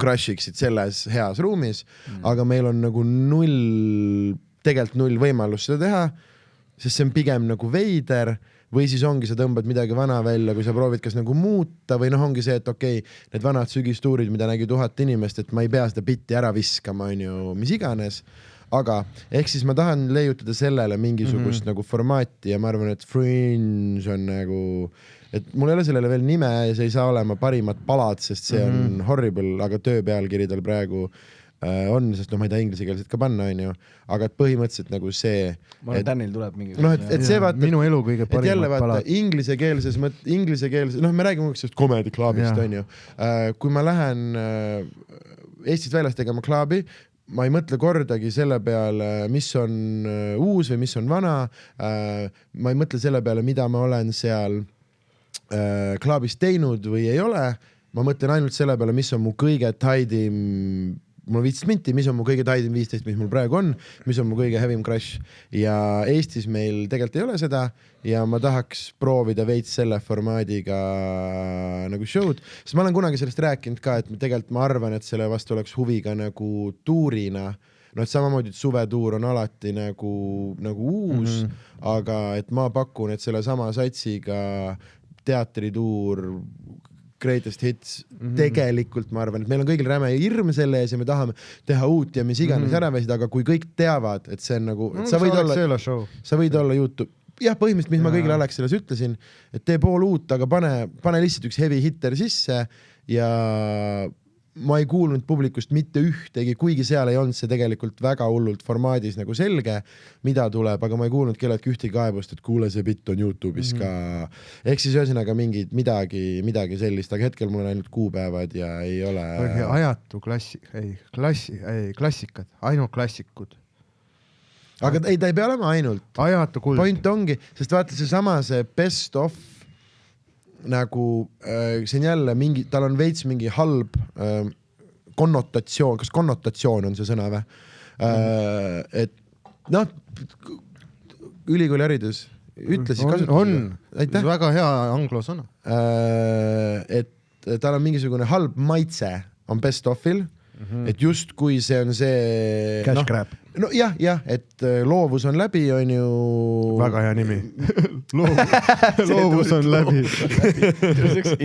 crashiksid selles heas ruumis, aga meil on nagu tegelikult null võimalus seda teha, sest see on pigem nagu veider või siis ongi, sa tõmbad midagi vana välja, kui sa proovid kas nagu muuta või noh, ongi see, et okei, need vanad sügistuurid, mida nägi 1000 inimest, et ma ei pea seda bitti ära viskama, on ju, mis iganes. Aga ehk siis ma tahan leiutada sellele mingisugust nagu formaati ja ma arvan, et Fringe on nagu, et mul ei ole sellele veel nime ja see ei saa olema parimad palad, sest see on horrible, aga töö pealkiri tal praegu on, sest noh, ma ei taha inglisekeelset ka panna, on ju, aga et põhimõtteliselt nagu see ma olen Tänil tuleb mingi noh, et see vaata minu elu kõige parimad palad inglisekeelses, noh, me räägime sellest Comedy Clubist, on ju, kui ma lähen Eestist väljas tegema klubi, ma ei mõtle kordagi selle peale, mis on uus või mis on vana, ma ei mõtle selle peale, mida ma olen seal klubis teinud või ei ole, ma mõtlen ainult selle peale, mis on mu kõige taidim, mul 15 minti, mis on mu kõige taidim 15, mis mul praegu on, mis on mu kõige heavim crash ja Eestis meil tegelikult ei ole seda ja ma tahaks proovida veits selle formaadiga nagu show'd, sest ma olen kunagi sellest rääkinud ka, et tegelikult ma arvan, et selle vastu oleks huvi ka nagu tuurina, no et samamoodi, et suvetuur on alati nagu uus, aga et ma pakun, et selle sama satsiga teatrituur, Greatest Hits, tegelikult ma arvan, et meil on kõigil räme hirm selle ees ja me tahame teha uut ja mis iganes ära väsid, aga kui kõik teavad, et see on nagu, et sa võid olla YouTube, jah, põhimõtteliselt, mis ma kõigile Alexeles ütlesin, et tee pool uut, aga pane lihtsalt üks heavy hitter sisse ja ma ei kuulnud publikust mitte ühtegi, kuigi seal ei olnud see tegelikult väga hullult formaadis nagu selge, mida tuleb, aga ma ei kuulnud kelleltki ühtegi kaebust, et kuule, see bitt on YouTube'is ka. Ehk siis ühesõnaga midagi sellist, aga hetkel mul on ainult kuupäevad ja ei ole... Ajatu klassikad, ainult klassikud. Aga ei, ta ei pea olema ainult. Ajatu kuld. Point ongi, sest vaata see best of nagu see on jälle mingi, tal on veits mingi halb konnotatsioon, kas konnotatsioon on see sõna või? Et noh, ülikooli haridus ütles siis kasutada. On, väga hea anglosõna. Et tal on mingisugune halb maitse on best of'il et just kui see on see Cash grab. no jah, et loovus on läbi, on ju väga hea nimi. loovus on läbi.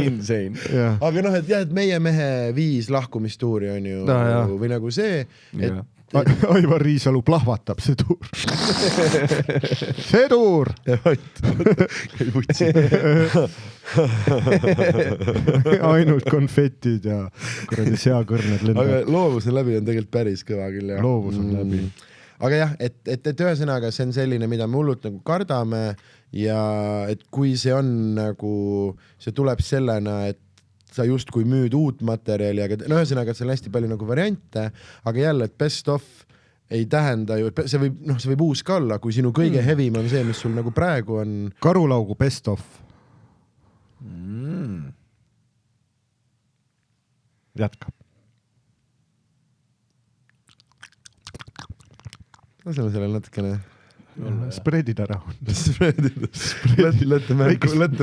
Insane. Aga noh, et jah, et meie mehe 5 lahkumistuuri on ju või nagu see, et Aivar Riisalu plahvatab see tuur. See tuur! ei võtsi. Ainult konfetid ja kuradi seakõrned lendavad. Aga loovus on läbi on tegelikult päris kõva küll. Loovus on läbi. Aga jah, et ühesõnaga see on selline, mida me hullult nagu kardame ja et kui see on nagu, see tuleb sellena, et sa justkui müüd uut materjali, aga no ühesõnaga, et seal on hästi palju nagu variante, aga jälle, et best of ei tähenda ju, see võib uus ka olla, kui sinu kõige hevim on see, mis sul nagu praegu on. Karulaugu best of. Jätka. Laseme sellel natukene. Spreadid ära. Let the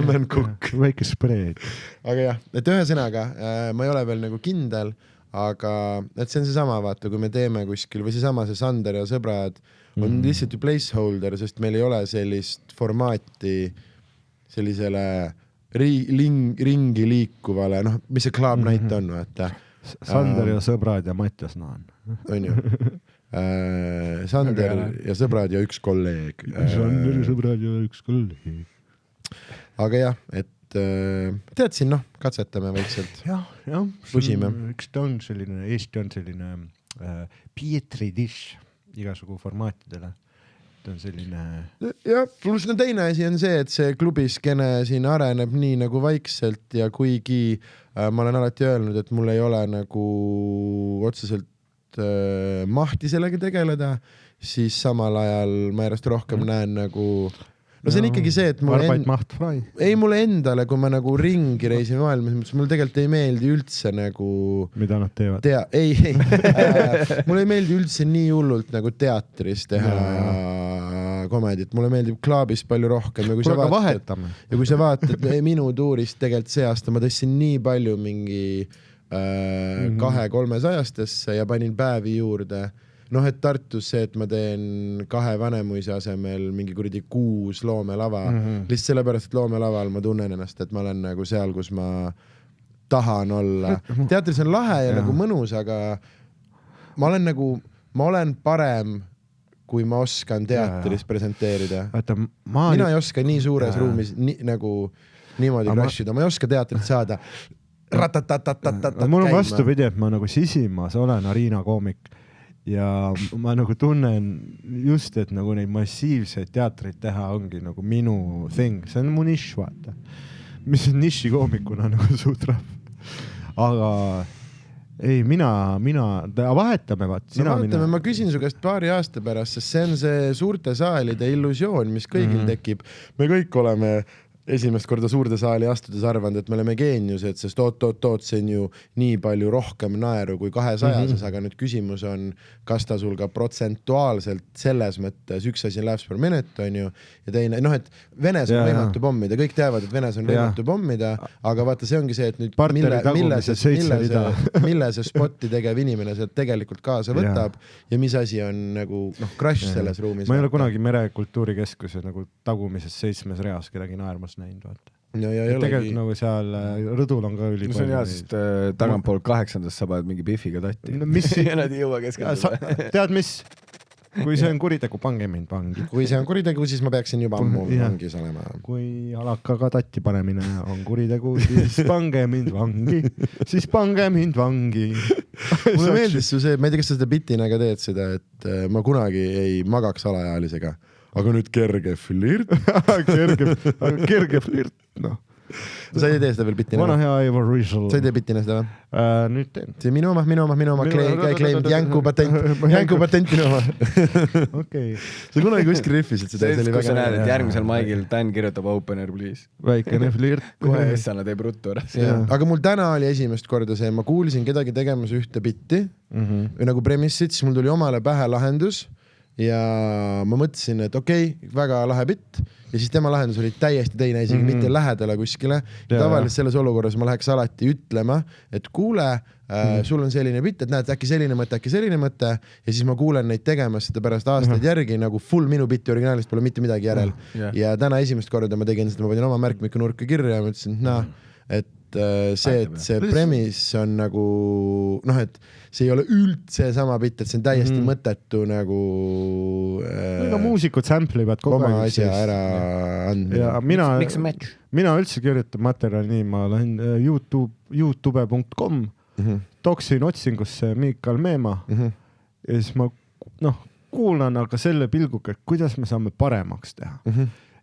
man cook. Väike spread. Aga jah, et ühesõnaga, ma ei ole veel nagu kindel, aga et see on seesama, vaata, kui me teeme kuskil või seesama see Sander ja sõbrad on lihtsalt ju placeholder, sest meil ei ole sellist formaati sellisele ringi liikuvale, noh, mis see club night on, vaata. Sander ja sõbrad ja Mattias Naan. On ju. Sander ja sõbrad ja üks kolleeg. Sander ja sõbrad ja üks kolleeg. Aga jah, et tead siin, noh, katsetame vaikselt. Jah. Pusime. Eks ta on selline, Eesti on selline Pietri dish igasugu formaatidele. Ta on selline... Ja, pluss no teine asi on see, et see klubiskene siin areneb nii nagu vaikselt ja kuigi ma olen alati öelnud, et mul ei ole nagu otseselt mahti sellega tegeleda, siis samal ajal ma järjest rohkem näen nagu no see on ikkagi see, et mulle endale, kui ma nagu ringi reisin maailmas, mul tegelikult ei meeldi üldse nagu mida nad teevad? Ei. Mulle ei meeldi üldse nii hullult nagu teatris teha komedit. Mulle meeldib klaabis palju rohkem. Ja kui sa vaatad minu tuurist tegelikult see aasta ma tõssin nii palju mingi 200-300-stesse ja panin päevi juurde. Noh, et Tartus see, et ma teen 2 Vanemuise asemel mingi kuradi 6 loomelava. Lihtsalt sellepärast, et loomelaval ma tunnen ennast, et ma olen nagu seal, kus ma tahan olla. Teatris on lahe ja nagu mõnus, aga ma olen parem, kui ma oskan teatris presenteerida. Mina ei oska nii suures ruumis nagu niimoodi crashida. Ma ei oska teatrit saada. Mul on vastupidi, et ma nagu sisimas olen Arena-koomik ja ma nagu tunnen just, et nagu neid massiivseid teatreid teha ongi nagu minu thing. See on mu nišš, vaata. Mis on niši koomikuna nagu suutrab. Aga ei, mina vahetame, vaata. Ma küsin su käest paari aasta pärast, sest see on see suurte saalide illusioon, mis kõigil tekib. Me kõik oleme esimest korda suurde saali astudes arvanud, et me oleme geeniused, sest oot, see on ju nii palju rohkem naeru kui 200-ses, aga nüüd küsimus on, kas ta sul ka protsentuaalselt selles mõttes üks asi laughs per minute on ju ja teine, noh, et Venes on võimatu pommida, kõik teavad, et Venes on võimatu pommida, aga vaata, see ongi see, et nüüd mille see spotti tegev inimene sealt tegelikult kaasa võtab ja mis asi on nagu crash selles ruumis. Ma ei ole kunagi Merekultuurikeskuse nagu tagumises 7 reas kedagi naermas näinud, vaata. Tegelikult nagu seal rõdul on ka üli palju. See on hea, sest tagantpool 8. sa paned mingi Biffiga tatti. Ja nad ei jõua keskenduda. Tead mis? Kui see on kuritegu, pange mind vangi. Kui see on kuritegu, siis ma peaksin juba ammu vangis olema. Kui alakaga tatti panemine on kuritegu, siis pange mind vangi. Siis pange mind vangi. Mulle meeldis su see, ma ei tea, kas sa seda bitina ka teed seda, et ma kunagi ei magaks alaealisega. Aga nüüd kerge flirt. Kerge flirt, noh. Sa ei tee seda veel bitina? Vana hea Aivar Riisal. Sa ei tee bitina seda või? Nüüd teen. See minu oma, claim, jänku patent minu oma. Okei. Sa kunagi kuskil riffisid seda. See, kus sa näed, et järgmisel maigil Dan kirjutab opener, please. Väikene flirt. Kohe Essana teeb ruttu ära. Aga mul täna oli esimest korda see, ma kuulsin kedagi tegemas ühte bitti, või nagu premissit, siis mul tuli omale pähe lahendus ja ma mõtlesin, et okei, väga lahe bitt ja siis tema lahendus oli täiesti teine, isegi mitte lähedale kuskile. Tavaliselt selles olukorras ma läheks alati ütlema, et kuule, sul on selline bitt, et näed, äkki selline mõte ja siis ma kuulen neid tegemas seda pärast aastaid järgi, nagu full minu bitti originaalist pole mitte midagi järel. Ja täna esimest korda ma tegin seda, ma panin oma märkmiku nurka kirja ja ma ütlesin, et see premis on nagu et see ei ole üldse sama bitt, et see on täiesti mõttetu nagu muusikud sample ivad kogu oma asja ära andmine. Mina üldse kirjutan materjali nii, ma lähen youtube.com toksin otsingusse Miikal Meema ja siis ma kuulan aga selle pilguga, et kuidas me saame paremaks teha.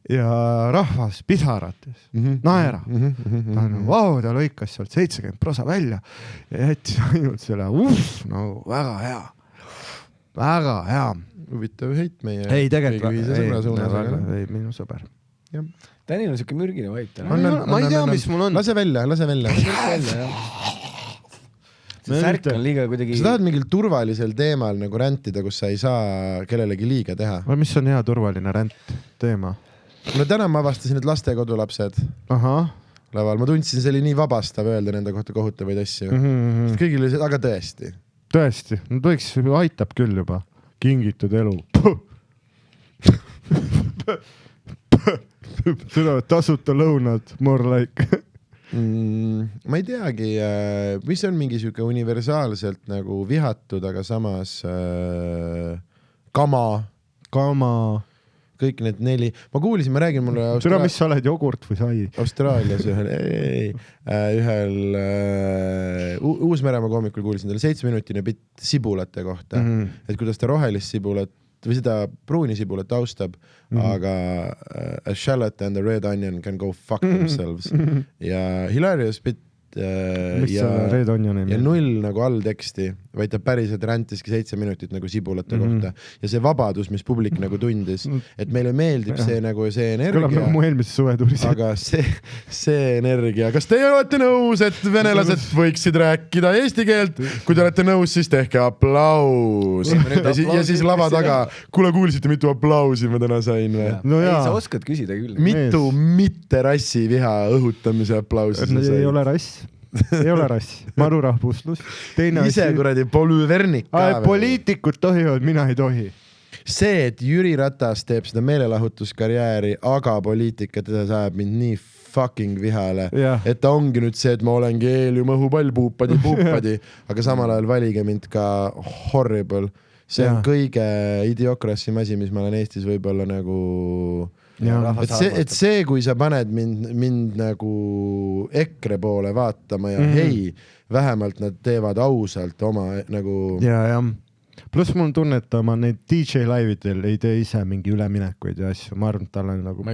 Ja rahvas pisarates naera. Vau, ta lõikas sealt 70% välja ja jättis ainult selle väga hea. Väga hea. Huvitav heit meie. Ei, tegelikult ei, minu sõber. Tänil on siuke mürgine vait. Ma ei tea, mis mul on. Lase välja. See särk on liiga kuidagi... Sa tahad mingil turvalisel teemal nagu räntida, kus sa ei saa kellelegi liiga teha. Mis on hea turvaline ränt teema? No täna ma avastasin, et lastekodulapsed laval. Ma tundsin, see oli nii vabastav öelda nende kohta kohutavaid asju. Kõigil oli see, aga tõesti. Tõesti, no toiks, aitab küll juba. Kingitud elu. Seda tasuta lõunad, more like. Ma ei teagi, mis on mingi siuke universaalselt nagu vihatud, aga samas kama. Kõik need 4. Ma kuulisin, ma räägin mulle... Tere, mis sa oled, jogurt või sai? Austraalias ühel Uus-Meremaa koomikul kuulisin talle 7-minutine bitt sibulate kohta. Et kuidas ta rohelist sibulat või seda pruuni sibulat austab, aga a shallot and a red onion can go fuck themselves. Ja hilarious bitt ja 0 nagu all teksti, vaid ta päriselt räntiski 7 minutit nagu sibulate kohta. Ja see vabadus, mis publik nagu tundis, et meile meeldib see nagu see energia. Kõlab nagu mu eelmises suvetuuris. Aga see energia. Kas teie olete nõus, et venelased võiksid rääkida eesti keelt? Kui te olete nõus, siis tehke aplaus. Ja siis lava taga. Kuule, kuulsite, mitu aplausi ma täna sain või? Ei, sa oskad küsida küll. Mitu mitte rassi viha õhutamise aplausi sa said? Ei ole rass. Ei ole rass. Maru rahvuslus. Ise kuradi polüvernik. Poliitikud tohivad, mina ei tohi. See, et Jüri Ratas teeb seda meelelahutuskarjääri, aga poliitika teda saab mind nii fucking vihale. Et ta ongi nüüd see, et ma olengi Eelium õhupall puupadi, aga samal ajal valige mind ka horrible. See on kõige idiokrassim asi, mis ma olen Eestis võib-olla nagu... Et see, kui sa paned mind nagu EKRE poole vaatama ja hei, vähemalt nad teevad ausalt oma nagu... Ja. Plus mul tunnetama neid DJ laividel ei tee ise mingi üleminekuid ja asju. Ma arvan, et tal on nagu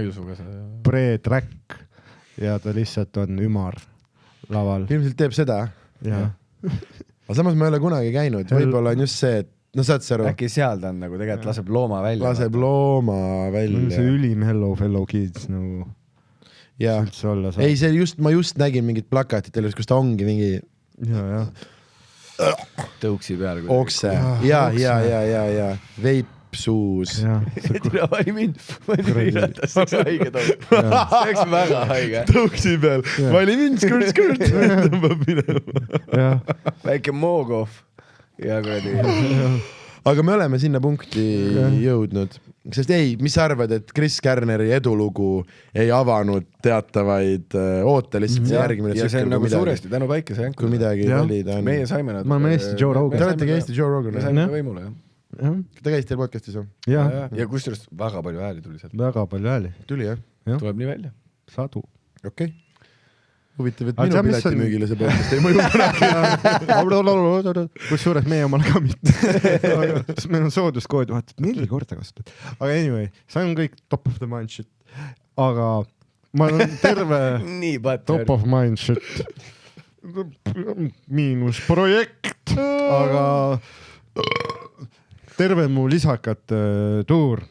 pre-track ja ta lihtsalt on ümar laval. Ilmselt teeb seda. Aga samas ma ei ole kunagi käinud. Võib-olla on just see, et no saad sa aru. Äkki seal ta on nagu tegelikult laseb looma välja. Laseb looma välja. See ülim hello fellow kids nagu. Ja. Ei, see just, ma just nägin mingit plakatit, kus ta ongi mingi... Ja. Tõuksi peal. Okse. Ja. Veip suus. Tule vali mind. Vali Ratas, see oleks haige tõuk. See oleks väga haige. Tõuksi peal. Vali mind, skõrt. Tõmbab minema. Väike Mogov. Ja kuradi. Aga me oleme sinna punkti jõudnud. Sest mis sa arvad, et Chris Kärneri edulugu ei avanud teatavaid ootelist järgmine ja see on nagu suuresti tänu Päikese Jänku. Kui midagi valida on. Meie saime nad. Ma olen Eesti Joe Rogan. Te oletegi Eesti Joe Rogan. Me saime võimule, jah. Ta käis teil podcastis või? Ja kusjuures väga palju hääli tuli sealt. Väga palju hääli. Tuli, jah? Tuleb nii välja. Sadu. Okei. Huvitav, et minu piletimüügile see podcast ei mõju kunagi. Kus suures meie omale ka mitte. Meil on sooduskood, vaatad 4 korda kasutad. Aga anyway, see on kõik top of the mind shit. Aga ma olen terve top of mind shit. Miinus projekt. Aga terve mu lisakate tuur.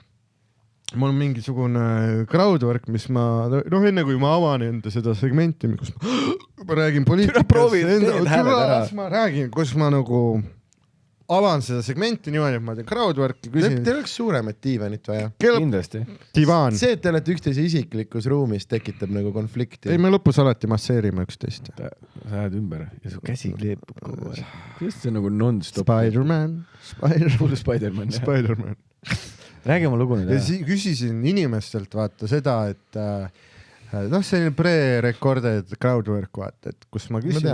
Mul on mingisugune crowdwork, mis ma, enne kui ma avan enda seda segmenti, kus ma räägin poliitikast, ma räägin, kus ma nagu avan seda segmenti niimoodi, et ma teen crowdwork'i, küsin. Teil oleks suuremat diivanit vaja. Kindlasti. Divaan. See, et te olete üksteise isiklikus ruumis, tekitab nagu konflikti. Ei, me lõpus alati masseerime üksteist. Sa ajad ümber ja su käsi kleepub kogu aeg. Kuidas see nagu non-stop? Spider-Man. Full Spider-Man. Spider-Man. Räägi oma lugu nüüd. Ja küsisin inimestelt vaata seda, et selline pre-recorded crowdwork vaata, et kus ma küsin,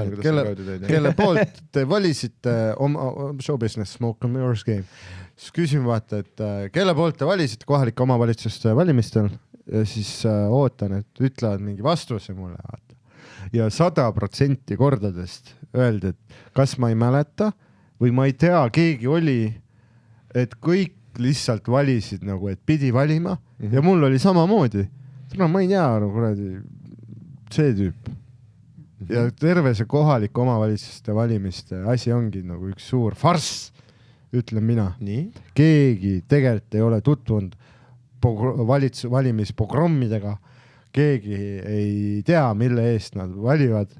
kelle poolt te valisite oma show business, smoke and mirrors game. Siis küsin vaata, et kelle poolt te valisite kohalike omavalitsuste valimistel ja siis ootan, et ütlevad mingi vastuse mulle vaata. Ja 100% kordadest öeldi, et kas ma ei mäleta või ma ei tea, keegi oli, et kõik lihtsalt valisid nagu, et pidi valima ja mul oli samamoodi. Ma ei tea, kuradi, see tüüp. Ja terve see kohalike omavalitsuste valimiste asi ongi nagu üks suur farss, ütlen mina. Nii? Keegi tegelikult ei ole tutvunud valimisprogrammidega, keegi ei tea, mille eest nad valivad.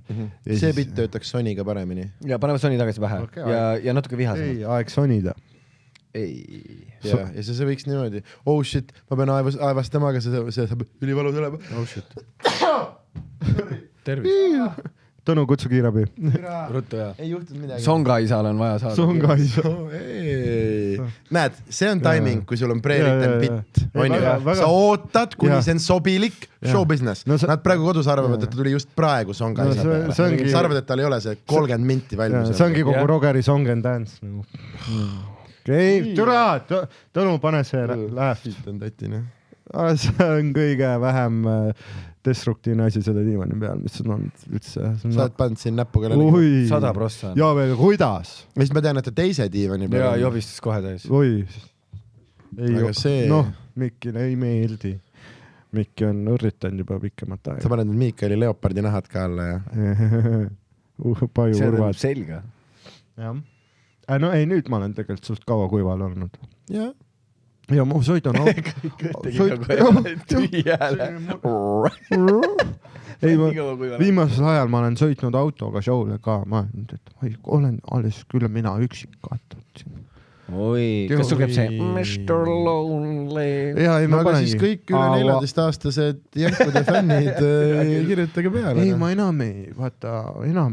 See bitt töötaks Sonyga paremini. Ja paneme Sony tagasi pähe ja natuke vihasema. Ei, aeg Sonida. Ei. Ja see võiks niimoodi. Oh shit, ma pean aevastama, aga see saab ülivalus olema. Oh shit. Tervis. Tõnu, kutsu kiirabi. Ruttu ja. Ei juhtunud midagi. Songaisal on vaja saada. Songaisa. Näed, see on timing, kui sul on pre-written bitt. Sa ootad, kuni see on sobilik show business. Nad praegu kodus arvavad, et ta tuli just praegu Songaisa peale. Sa arvad, et tal ei ole see 30 minti valmis. See ongi kogu Rogeri Song and Dance. Okei, türa, Tõnu, pane see läheb. See on kõige vähem destruktiivne asi selle diivani peal, mis on üldse. Sa oled pannud siin näppu kellelegi. 100%. Ja veel, kuidas? Siis ma tean, et ta teise diivani peal. Ja jobistas kohe täis. Oi. Aga see... Noh, Mikile ei meeldi. Mikki on õrritanud juba pikemat aega. Sa paned nüüd Miikali leopardi nahad ka alla ja... Paju see urvad. on selga. Jah. No ei, nüüd ma olen tegelikult suht kaua kuival olnud. Jah. Ja ma sõidan viimasel ajal ma olen sõitnud autoga show'le ka, ma olen alles küll mina üksik kaotud. Oi, kas sul käib see Mr. Lonely? Aga siis kõik üle 14-aastased jänkude fännid kirjutage peale. Ei, ma enam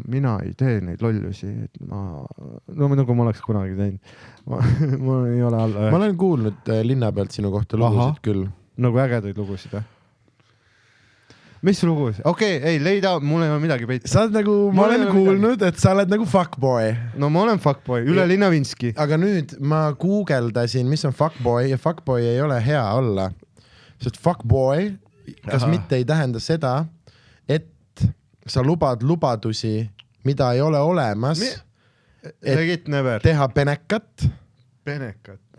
mina ei tee neid lollusi, et nagu ma oleks kunagi teinud. Ma ei ole alla. Ma olen kuulnud linna pealt sinu kohta lugusid küll. Nagu ägedaid lugusid, Mis lugus? Okei, ei, leida, mul ei ole midagi peita. Sa oled nagu, ma olen kuulnud, et sa oled nagu fuckboy. No ma olen fuckboy, üle Linnavinski. Aga nüüd ma guugeldasin, mis on fuckboy ja fuckboy ei ole hea olla. Sest fuckboy, kas mitte ei tähenda seda, et sa lubad lubadusi, mida ei ole olemas, et teha penekat.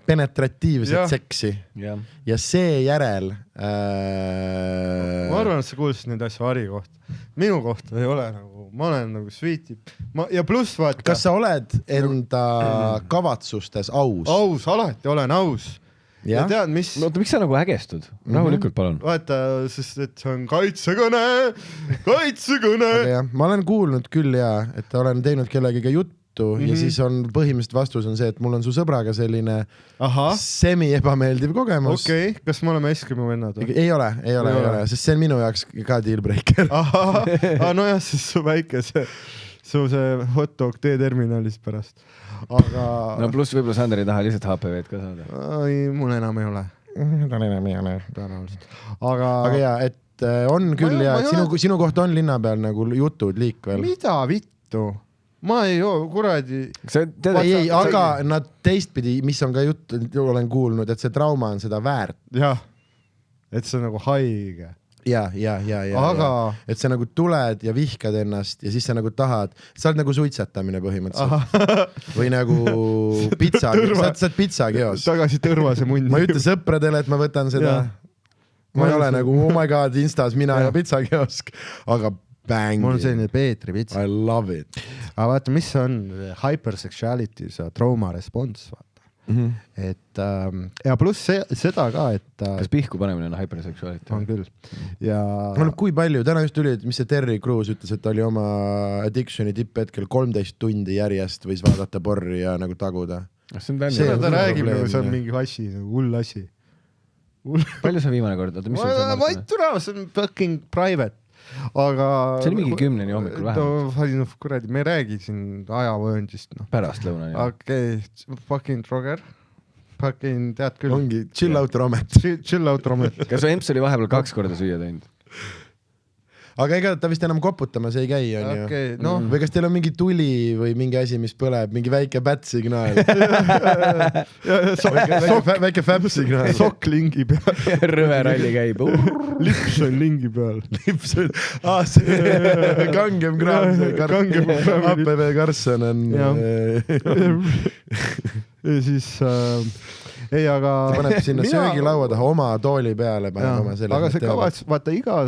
Penetratiivset seksi. Ja seejärel... Ma arvan, et sa kuulsid neid asju Harri kohta. Minu kohta ei ole nagu, ma olen nagu sweet. Ja pluss vaata... Kas sa oled enda kavatsustes aus? Aus, alati olen aus. Ja tead, mis... Oota, miks sa nagu ägestud? Rahulikult, palun. Vaata, sest et see on kaitsekõne. Ma olen kuulnud küll et olen teinud kellegiga juttu ja siis on põhimõtteliselt vastus on see, et mul on su sõbraga selline semi-ebameeldiv kogemus. Okei, kas me oleme Eskimo vennad? Ei ole, sest see on minu jaoks ka dealbreaker. No jah, siis su väike see hot dog teeterminalis pärast. Aga... No pluss võib-olla Sander ei taha lihtsalt HPV-d ka saada. Ei, mul enam ei ole. Aga ja, et on küll ja sinu kohta on linna peal nagu jutud liikvel. Mida vittu? Ma ei ole, kuradi... Aga nad teistpidi, mis on ka jutt, olen kuulnud, et see trauma on seda väärt. Jah, et see on nagu haige. Ja. Et sa nagu tuled ja vihkad ennast ja siis sa nagu tahad, sa oled nagu suitsetamine põhimõtteliselt. Või nagu pitsa, sa oled pitsakios. Tagasi tõrvase mundi. Ma ütle sõpradele, et ma võtan seda. Ma ei ole nagu, oh my god, Instas mina ja pitsakiosk, aga bang. Mul on selline Peetri pitsa. I love it. Aga vaata, mis on hypersexuality, see trauma response, vaata. et ja pluss seda ka, et kas pihku panemine on hyperseksuaaliti? on küll. Ja kui palju, täna just tuli, et mis see Terry Crews ütles, et ta oli oma addictioni tipphetkel 13 tundi järjest võis vaadata porri ja nagu taguda. seda ta räägib, nagu see on mingi asi, nagu hull asi. Palju see viimane kord? Ma ei tea, see on fucking private. Aga see oli mingi 10 hommikul vähemalt. Kuradi, me räägi siin ajavööndist. Pärast lõunani. Okei, fucking Roger. Fucking tead küll. Ongi chill out Romet. Chill out Romet. Kas su emps oli vahepeal 2 korda süüa teinud? Aga ega ta vist enam koputamas ei käi, on ju? Okay, no. Või kas teil on mingi tuli või mingi asi, mis põleb, mingi väike bät-signaal? Väike fäpp-signaal. Sokk lingi peal. Rõve ralli käib. Lips on lingi peal. Lips on, see kangem kraam, APV Karlsson on. Ja siis ei, aga ta paneb sinna söögilaua taha oma tooli peale. Aga see kavats, vaata iga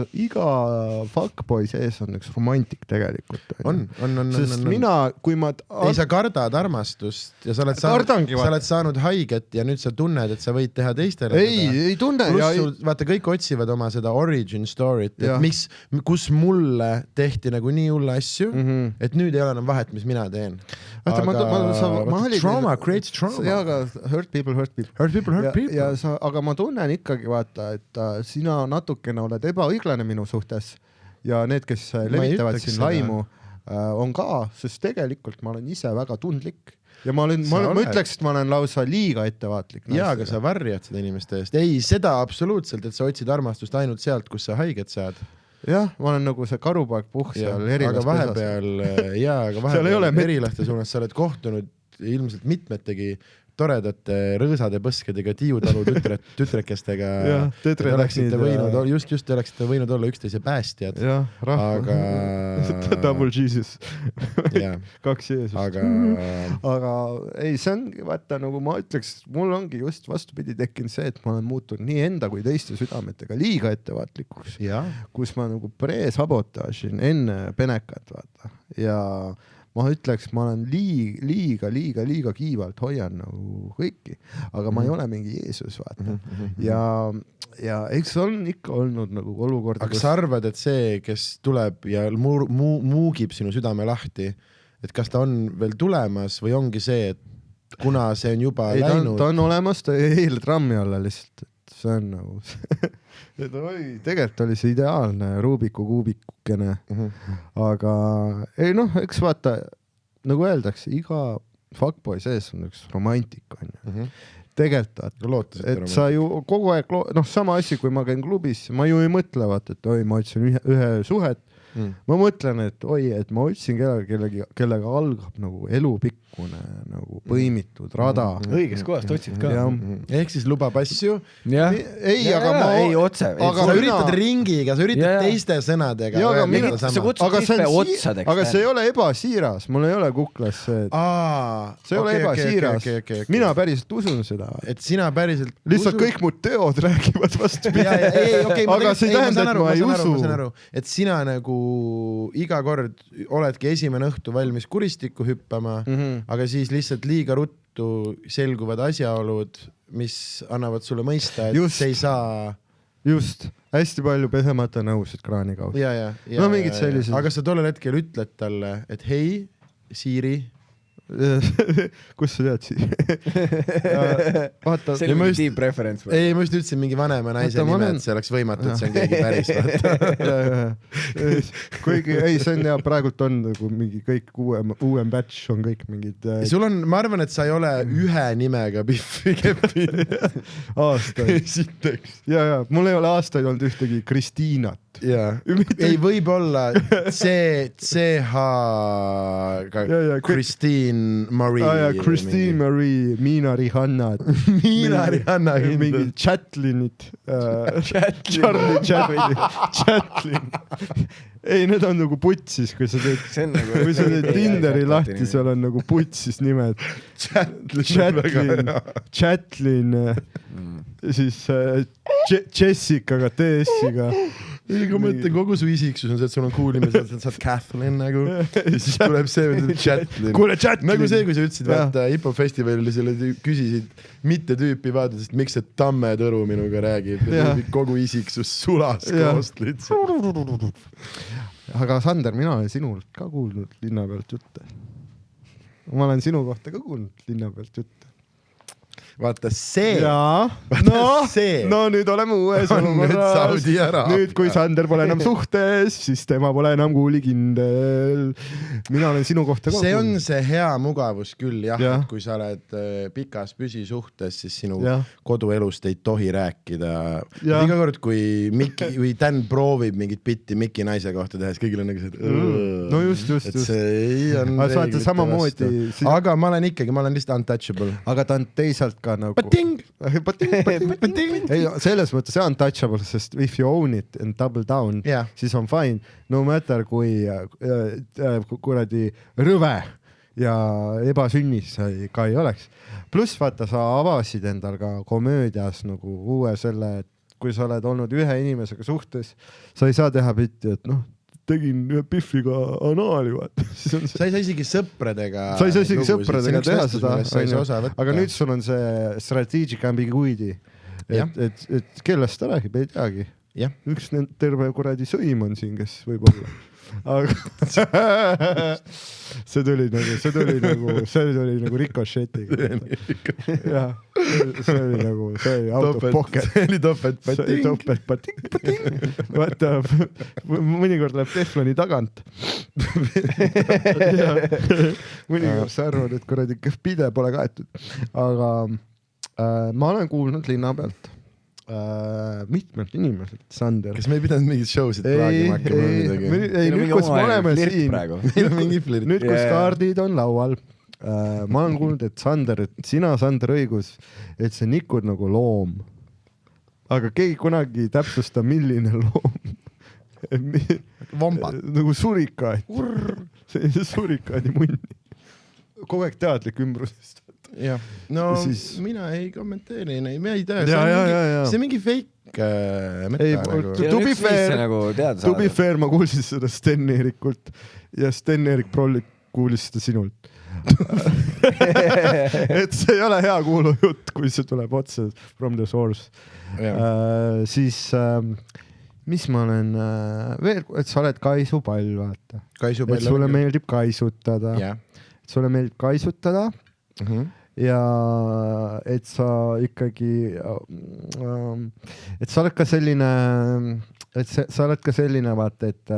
fuckboy sees on üks romantik tegelikult. On. Sest mina, kui ma... Ei, sa kardad armastust ja sa oled saanud haiget ja nüüd sa tunned, et sa võid teha teistele. Ei tunne. Vaata, kõik otsivad oma seda origin story't, et kus mulle tehti nagu nii hulle asju, et nüüd ei ole enam vahet, mis mina teen. Trauma creates trauma. Ja, aga hurt people. Aga ma tunnen ikkagi, vaata, et sina natukene oled ebaõiglane minu suhtes ja need, kes levitavad siin laimu, on ka, sest tegelikult ma olen ise väga tundlik ja ma ütleks, et ma olen lausa liiga ettevaatlik. Jaa, aga sa varjad seda inimeste eest. Ei, seda absoluutselt, et sa otsid armastust ainult sealt, kus sa haiget saad. Jah, ma olen nagu see karupaeg puh seal erilas pesas. Aga vahepeal erilaste suunas sa oled kohtunud ilmselt mitmetegi toredate rõõsade põskedega Tiiutalu tütrekestega. Te oleksite võinud olla üksteise päästjad. Aga Double Jesus. 2 Jeesus. Aga ei, see on, vaata, nagu ma ütleks, mul ongi just vastupidi tekkinud see, et ma olen muutunud nii enda kui teiste südametega liiga ettevaatlikuks, kus ma nagu pre-sabotaažin enne penekat, vaata. Ja ma ütleks, ma olen liiga kiivalt hoian nagu kõiki, aga ma ei ole mingi Jeesus, vaata. Ja eks on ikka olnud nagu olukord. Aga sa arvad, et see, kes tuleb ja muugib sinu südame lahti, et kas ta on veel tulemas või ongi see, et kuna see on juba läinud? Ta on olemas, ta eile trammi alla lihtsalt, et see on nagu tegelikult oli see ideaalne Rubiku kuubikukene, aga ei noh, eks vaata, nagu öeldakse, iga fuckboy sees on üks romantik, on ju. Tegelikult, et sa ju kogu aeg, sama asi, kui ma käin klubis, ma ju ei mõtle, vaata, et oi, ma otsin ühe suhet, ma mõtlen, et oi, et ma otsin kellega algab nagu elupikkune nagu põimitud rada. Õigest kohast otsid ka. Ehk siis lubab asju. Ei, otse. Sa üritad ringiga, sa üritad teiste sõnadega. Sa kutsud tihpe otsadeks. Aga see ei ole ebasiiras, mul ei ole kuklas see. See ei ole ebasiiras. Mina päriselt usun seda. Et sina päriselt lihtsalt kõik mu teod räägivad vastu. Aga see ei tähenda, et ma ei usu. Et sina nagu iga kord oledki esimene õhtu valmis kuristikku hüppama, aga siis lihtsalt liiga ruttu selguvad asjaolud, mis annavad sulle mõista, et see ei saa... Just, hästi palju pesemata nõusid kraani kaudu. No mingid sellised. Aga sa tollel hetkel ütled talle, et hei, Siiri, kus sa tead siis? See oli mingi deep preference. Ei, ma just ütlesin mingi vanema naise nime, et see oleks võimatu, et see on keegi päris. Kuigi, ei, see on ja praegult on nagu mingi kõik uuem batch on kõik mingid... Sul on, ma arvan, et sa ei ole ühe nimega Biffi Kepi. Aastaid. Ja, mul ei ole aastaid olnud ühtegi Kristiinat. Ei, võib-olla CH Christine Marie. Christine Marie, Miina Rihanna. Miina Rihanna. Mingi Chatlinit. Chatlin. Ei, need on nagu putsis, kui sa teed Tinderi lahti, seal on nagu putsis nimed. Chatlin, siis Jessicaga, TS-iga. Ega mõtle, kogu su isiksus on see, et sul on cool nimi, saad Kathleen nagu, ja siis tuleb see Chatlin. Kuule, Chatlin! Nagu see, kui sa ütlesid, vaata hip-hop festivalil selle küsisid mitte tüüpi vaadasid, miks see Tamme Tõru minuga räägib. Ja kogu isiksus sulas koost lihtsalt. Aga Sander, mina olen sinult ka kuulnud linna pealt jutte. Ma olen sinu kohta ka kuulnud linna pealt jutte. Vaata see. No nüüd oleme uues olukorras. Nüüd, kui Sander pole enam suhtes, siis tema pole enam kuulikindel. Mina olen sinu kohta ka. See on see hea mugavus küll, jah. Et kui sa oled pikas püsisuhtes, siis sinu koduelust ei tohi rääkida. Iga kord, kui Dan proovib mingit bitti Miki naise kohta teha, siis kõigil on nagu see, no just. Et see on reeglite vastu. Aga ma olen lihtsalt untouchable. Aga ta on teisalt ka nagu Pating. Ei, selles mõttes see untouchable, sest if you own it and double down, siis on fine. No matter kui kuradi rõve ja ebasünnis ka ei oleks. Pluss vaata, sa avasid endal ka komöödias nagu uue selle, et kui sa oled olnud ühe inimesega suhtes, sa ei saa teha bitti, et tegin ühe Biffiga anaali, vaata. Sa ei saa isegi sõpradega teha seda, aga nüüd sul on see strategic ambiguity, et kellest ta räägib, ei teagi. Üks terve kuradi sõim on siin, kes võib olla. Aga see tuli nagu rikošetiga. Jah, see oli out of pocket. See oli topet pating. Vaata, mõnikord läheb tefloni tagant. Mõnikord sa arvad, et kuradi pide pole kaetud. Aga ma olen kuulnud linna pealt mitmelt inimeselt, Sander. Kas me ei pidanud mingid showsid praagima hakkama midagi? Ei, nüüd kus me oleme siin, nüüd kus kaardid on laual, ma olen kuulnud, et Sander, Sander õigus, et see nikud nagu loom. Aga keegi kunagi täpsusta, milline loom. Vambad. Nagu surikaad. See surikaadi munni. Kogu aeg teadlik ümbrusest. Ja. No siis... mina ei kommenteeri, ma ei tea, see on mingi fake meta nagu. To be fair, ma kuulsin seda Sten-Eerikult ja Sten-Eerik Prollik kuulis seda sinult. Et see ei ole hea kuulujutt, kui see tuleb otse from the source. Siis mis ma olen veel, et sa oled kaisupall, vaata. Et sulle meeldib kaisutada. Et sulle meeldib kaisutada. Ja et sa ikkagi et sa oled ka selline vaata, et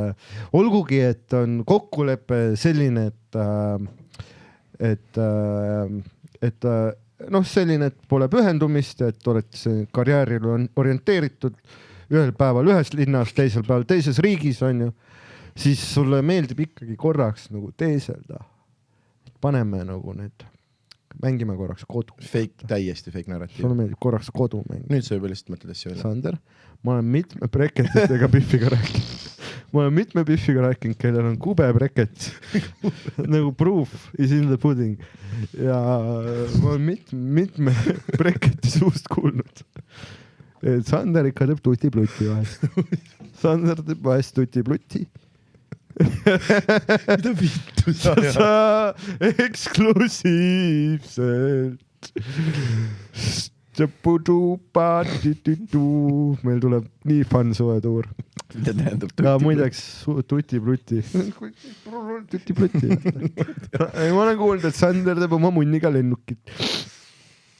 olgugi, et on kokkulepe selline, et selline, et pole pühendumist, et oled karjääril orienteeritud ühel päeval ühes linnas, teisel päeval teises riigis, on ju, siis sulle meeldib ikkagi korraks nagu teeselda. Paneme nagu need mängime korraks kodu. Täiesti fake narratiiv. Sulle meeldib korraks kodu mängida. Nüüd sa juba lihtsalt mõtled asja välja. Sander, ma olen mitme breketitega Biffiga rääkinud. Ma olen mitme Biffiga rääkinud, kellel on kube breket. Nagu proof is in the pudding. Ja ma olen mitme breketi suust kuulnud. Et Sander ikka teeb tuti-pluti vahest. Sander teeb vahest tuti-pluti. Mida vittu sa eksklusiivselt meil tuleb nii fun suvetuur. Mida tähendab tuti-pluti? Muideks tuti-pluti. Tuti-pluti. Ma olen kuulnud, et Sander teeb oma munniga lennukit.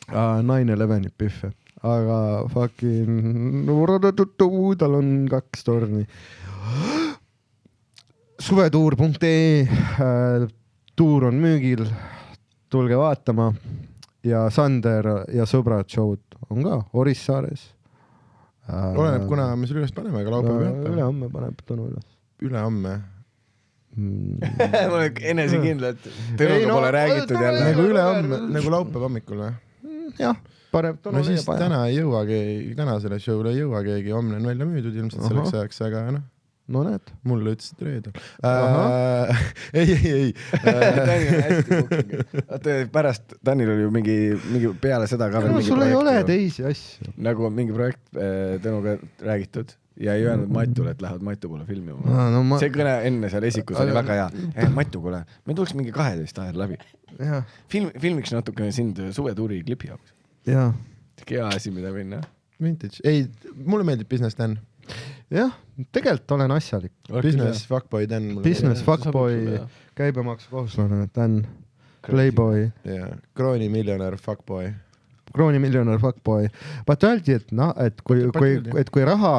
9/11 Biffe. Aga fucking tal on 2 torni. Suvetuur.ee tuur on müügil, tulge vaatama ja Sander ja sõbrad show'd on ka Orissaares. Oleneb, kuna me selle üles paneme, aga laupäev ülehomme paneb Tõnu üles. Ülehomme? Mul on enesekindlalt Tõnuga pole räägitud jälle. Nagu ülehomme, nagu laupäev hommikul või? Jah, paneb Tõnu siis täna ei jõua keegi, täna selle show'le ei jõua keegi, homne on välja müüdud ilmselt selleks ajaks, aga noh. No näed. Mulle ütlesid reedel. Ei. Tanil on hästi booking. Pärast Tanil oli ju mingi peale seda ka veel mingi projekt. Sul ei ole ju. teisi asju. Nagu mingi projekt Tõnuga räägitud. ja ei öelnud Matule, et lähevad Matu poole filmima. No, see kõne enne seal esikus oli väga hea. Matu, kuule, me tuleks mingi 12 ajal läbi. Filmiks natukene sind suvetuuri klipi jaoks. Jaa. Hea asi, mida minna. Vintage. Ei, mulle meeldib Business Dan. Jah, tegelikult olen asjalik. Business Fuckboy Dan. Business Fuckboy, käibemaksu kohuslane Dan, Playboy. Kroonimiljonär Fuckboy. Kroonimiljonär Fuckboy. Vaata öeldi, et kui raha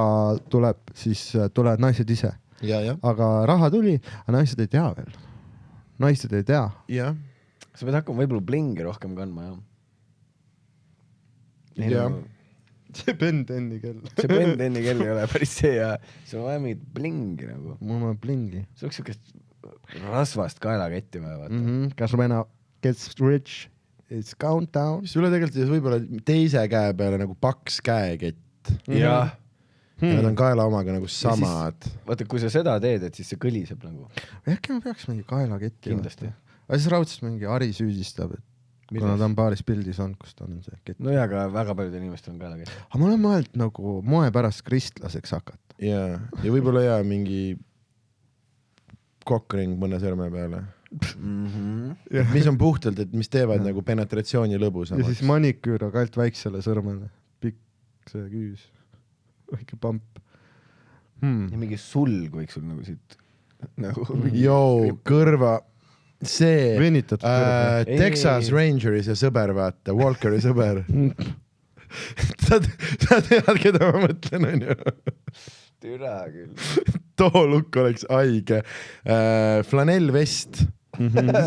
tuleb, siis tulevad naised ise. Aga raha tuli, aga naised ei tea veel. Naised ei tea. Jah. Sa pead hakkama võib-olla blingi rohkem kandma, jah. See Ben Tenni kell. See Ben Tenni kell ei ole päris see ja sul on vaja mingit blingi nagu. Mul on blingi. See oleks siukest rasvast kaelaketti vaja vaata. Kas when I gets rich, it's countdown. Sulle tegelikult võib-olla teise käe peale nagu paks käekett. Jah. Nad on kaela omaga nagu samad. Vaata, kui sa seda teed, et siis see kõliseb nagu. Äkki ma peaks mingi kaelaketti. Kindlasti. Aga siis raudselt mingi Ari süüdistab, et kuna ta on paaris pildis on, kus ta on see kett. No ja, aga väga paljud inimesed on kaelakett. Aga ma olen mõeld nagu moe pärast kristlaseks hakata. Ja võib-olla mingi kokkring mõne sõrme peale. Mis on puhtalt, et mis teevad nagu penetratsiooni lõbusamaks. Ja siis maniküür aga alt väiksele sõrmele. Pikk see küüs. Väike pamp. Ja mingi sulg võiks sul nagu siit nagu... kõrva see venitatud kõrva. Texas Rangeri see sõber, vaata, Walkeri sõber. sa tead, keda ma mõtlen, on ju? Türa küll. Too lukk oleks haige. Flanellvest,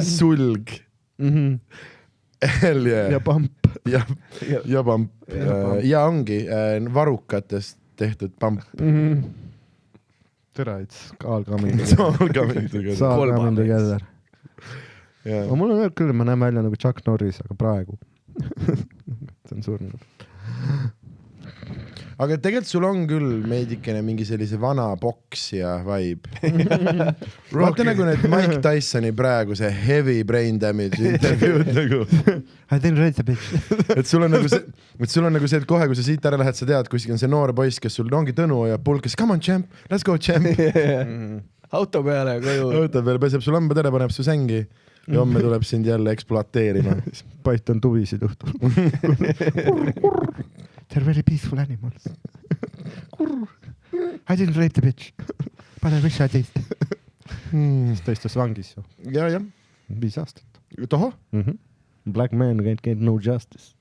sulg. Ja pamp. Ja pamp. Ja ongi varukatest tehtud pamp. Tere, it's all coming together. Aga mul on veel küll, ma näen välja nagu Chuck Norris, aga praegu. See on surnud. Aga tegelikult sul on küll meedikene mingi sellise vana boksija vibe. Vaata nagu need Mike Tysoni praegu see heavy brain damage intervjuud nagu. I didn't read the bitch. Et sul on nagu see, et kohe, kui sa siit ära lähed, sa tead, kuskil on see noor poiss, kes sul ongi Tõnu ja pulkes, come on champ, let's go champ. Auto peale koju. Auto peale peseb su lambad ära, paneb su sängi ja homme tuleb sind jälle ekspluateerima. Pait on tuvisid õhtul. They're very peaceful animals. I didn't rape the bitch, but I wish I did. Siis ta istus vangis ju. Ja. 5 aastat. Toho? Black man can't get no justice.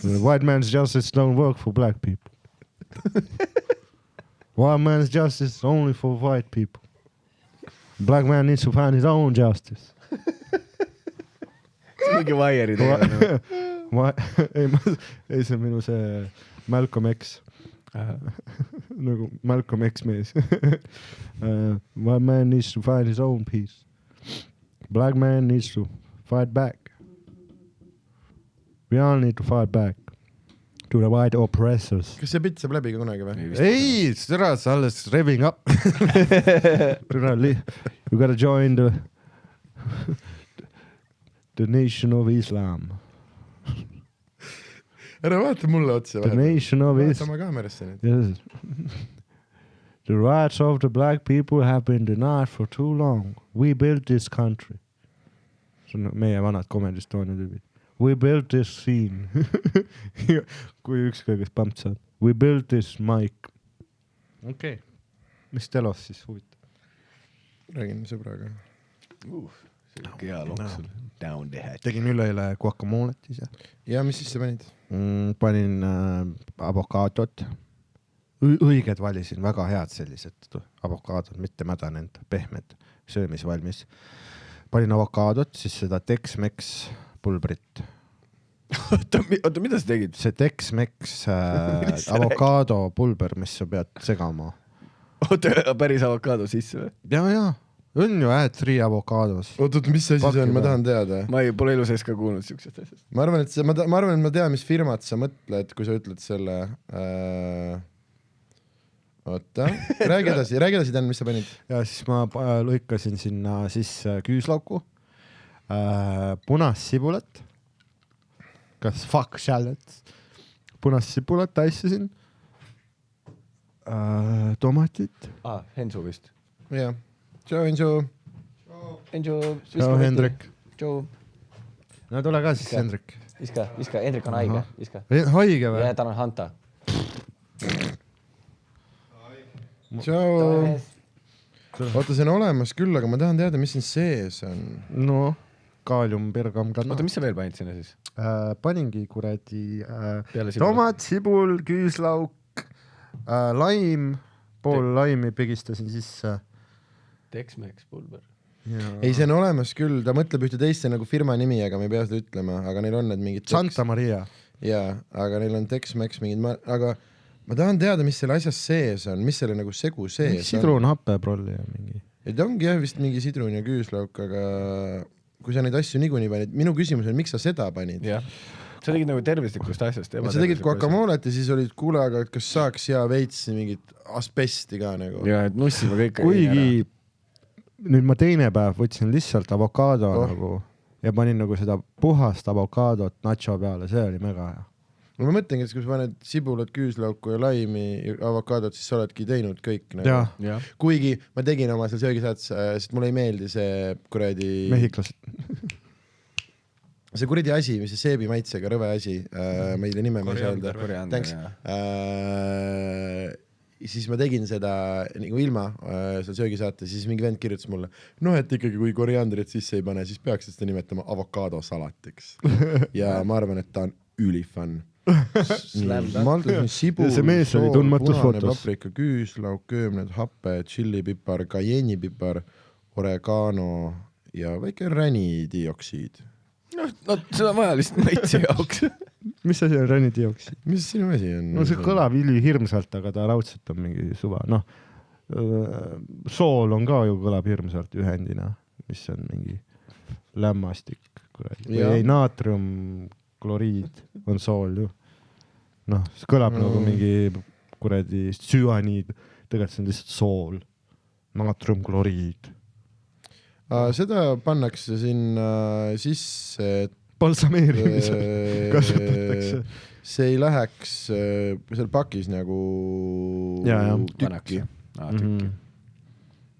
White man's justice don't work for black people. White man's justice only for white people. Black man needs to find his own justice. See on mingi Wire'i teema. Ei, see on minu see Malcolm X. Nagu Malcolm X mees. White man needs to find his own peace. Black man needs to fight back. We all need to fight back to the white oppressors. Kas see pitt saab läbi ka kunagi või? Ei, seda sa alles revving up. You gotta join the nation of Islam. Ära vaata mulle otsa. The nation of Islam. Vaata oma kaamerasse nüüd. Yes. The rights of the black people have been denied for too long. We built this country. See on meie vanad Comedy Estonia tüübid. We built this scene. Kui ükskõi, kes pamp saab. We built this mic. Okei. Mis telos siis huvitav? Räägin sõbraga. Hea loksul. Down the hatch. Tegin üleile guacamolet ise. Ja mis siis sa panid? Panin avokaadot. Õiged valisin, väga head sellised avokaadod, mitte mädanenud, pehmed, söömisvalmis. Panin avokaadot, siis seda Tex-Mex pulbrit. Oota, mida sa tegid? See Tex-Mex avokaado pulber, mis sa pead segama. Oota, päris avokaado sisse või? Ja. On ju free avokaados. Oot, mis asi see on? Ma tahan teada. Ma pole elu sees ka kuulnud siuksest asjast. Ma arvan, et ma tean, mis firmat sa mõtled, kui sa ütled selle... Oota, räägi edasi, Dan, mis sa panid? Ja siis ma lõikasin sinna sisse küüslauku, punast sibulat, kas fuck shallot, punast sibulat taissasin, tomatit. Hensu vist. jah. Tšau, Ensu. Ensu. Tšau, Hendrik. Tšau. No tule ka siis, Hendrik. Viska. Hendrik on haige. Viska. Haige või? Ja tal on hanta. Tšau. Oota, see on olemas küll, aga ma tahan teada, mis siin sees on. No, kaalium, bergam, kanna. Oota, mis sa veel panid sinna siis? Paningi kuradi tomat, sibul, küüslauk, laim, pool laimi pigistasin sisse. Tex-Mex pulber. Ei, see on olemas küll, ta mõtleb ühte teiste nagu firma nimi, aga me ei pea seda ütlema, aga neil on need mingid Santa Maria. Jaa, aga neil on Tex-Mex mingid, aga ma tahan teada, mis selle asjas sees on, mis selle nagu segu sees sidrun, happeprolli ja mingi. Et ongi jah vist mingi sidrun ja küüslauk, aga kui sa neid asju niikuinii panid, minu küsimus on, miks sa seda panid? Jah. Sa tegid nagu tervislikust asjast. Sa tegid guacamolet ja siis olid kuule, aga kas saaks ja veits mingit asbesti ka nagu? Ja, et nussime kõik. Kuigi nüüd ma teine päev võtsin lihtsalt avokaado nagu ja panin nagu seda puhast avokaadot nacho peale, see oli mega hea. No ma mõtlengi, et kui sa paned sibulat, küüslauku ja laimi ja avokaadot, siis sa oledki teinud kõik nagu. Ja. Kuigi ma tegin oma seal söögisaates, sest mulle ei meeldi see kuradi... Mehhiklased. See kuradi asi, mis see seebi maitsega rõve asi, ma ei tea nime, ma ei saa öelda. Thanks. Siis ma tegin seda nagu ilma seal söögisaates, siis mingi vend kirjutas mulle, et ikkagi kui koriandrit sisse ei pane, siis peaks seda nimetama avokaadosalatiks. Ja ma arvan, et ta on ülifun. Sibul, see mees oli tundmatus fotos. Paprika, küüslauk, köömned, happe, tšillipipar, kajennipipar, oregano ja väike ränidioksiid. No seda on vaja lihtsalt maitse jaoks. Mis asi on ränidioksiid? Mis sinu asi on? No see kõlab hirmsalt, aga ta raudselt on mingi suva. Sool on ka ju kõlab hirmsalt ühendina, mis on mingi lämmastik. Või ei, naatriumkloriid on sool ju. See kõlab nagu mingi kuradi süaniid. Tegelikult see on lihtsalt sool. Naatriumkloriid. Seda pannakse sinna sisse, et balsameerimisel kasutatakse. See ei läheks seal pakis nagu tükki.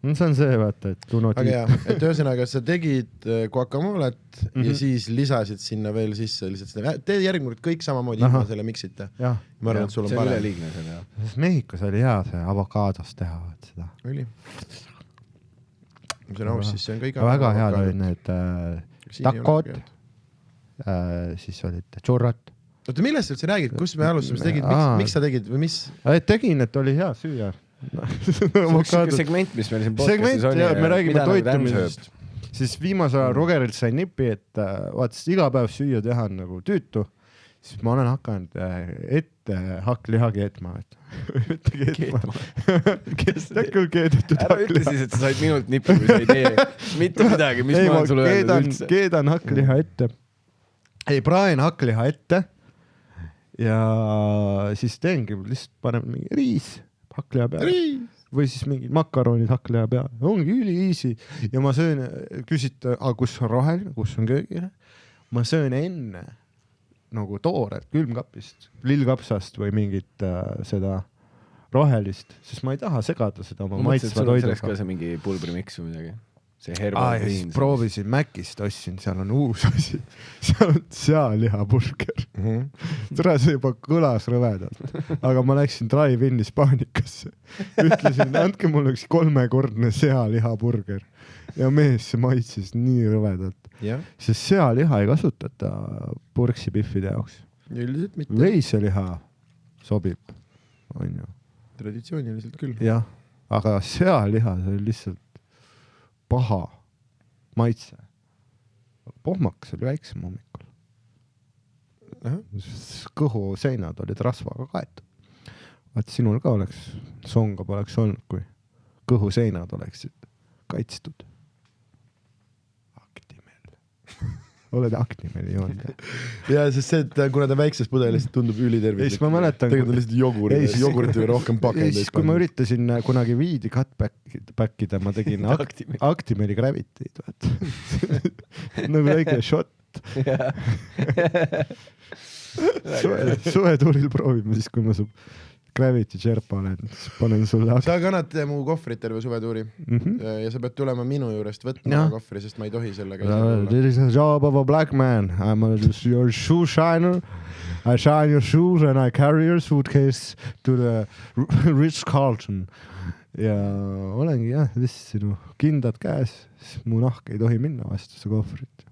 See on see, vaata, et aga jah, et ühesõnaga sa tegid guacamolet ja siis lisasid sinna veel sisse lihtsalt seda. Tee järgmine kõik samamoodi ilma selle miksita. Ma arvan, et sul on parem. See oli liigne selle. Mehhikos oli hea see avokaados teha seda. Oli. See on aus, siis see on kõik väga head olid need takod, siis olid churrat. Oota, millest sa üldse räägid? Kus me alustame? Miks sa tegid või mis? Tegin, et oli hea süüa. See segment, mis meil siin podcastis on. Me räägime toitumisest. Siis viimasel ajal Rogerilt sai nipi, et vaatast iga päev süüa teha on nagu tüütu. Siis ma olen hakanud ette hakkliha keetma. Keetma. Küll keedetud hakkliha. Ära ütle siis, et sa said minult nippi, kui sa ei tee mitte midagi, mis ma olen sulle öelnud üldse. Keedan hakkliha ette. Ei, praen hakkliha ette. Ja siis teengi, lihtsalt panen mingi riis hakkliha peale. Või siis mingid makaronid hakkliha peale. Ongi üli easy. Ja ma söön, küsid, kus on roheline, kus on köögile. Ma söön enne nagu toored külmkapist, lillkapsast või mingit seda rohelist, sest ma ei taha segada seda oma maitsva toiduga. Selleks ka see mingi pulbrimiks või midagi? See herbal greens. Proovisin Mäkist, ostsin, seal on uus asi. Seal on sealihaburger. Tere, see juba kõlas rõvedalt. Aga ma läksin drive-in Hispaanikasse. Ütlesin, andke mulle üks 3-kordne sealihaburger. Ja mees, see maitses nii rõvedalt. Sest sealiha ei kasutata purksipihvide jaoks. Üldiselt mitte. Veiseliha sobib. On ju. Traditsiooniliselt küll. Jah, aga sealiha see oli lihtsalt paha maitse. Pohmakas oli väiksem hommikul. Kõhu seinad olid rasvaga kaetud. Vaat sinul ka oleks, songa poleks olnud, kui kõhu seinad oleksid kaitstud. Oled Actimeli joonud. Ja sest see, et kuna ta väikses pudelist tundub ülitervislik. Ma mäletan, tegelikult on lihtsalt jogurti või rohkem pakendeid. Siis kui ma üritasin kunagi viidi cutbackida, ma tegin Actimeli Gravity'd. Nagu väike shot. Suvetuuril proovime siis, kui ma su Gravity Sherpa olen, panen sulle sa kannad mu kohvrit terve suvetuuri ja sa pead tulema minu juurest võtma kohvri, sest ma ei tohi sellega ise tulla. This is a job of a black man. I'm your shoe shiner. I shine your shoes and I carry your suitcase to the Ritz-Carlton. Ja olengi jah, sinu kindad käes, siis mu nahk ei tohi minna vastu su kohvrit.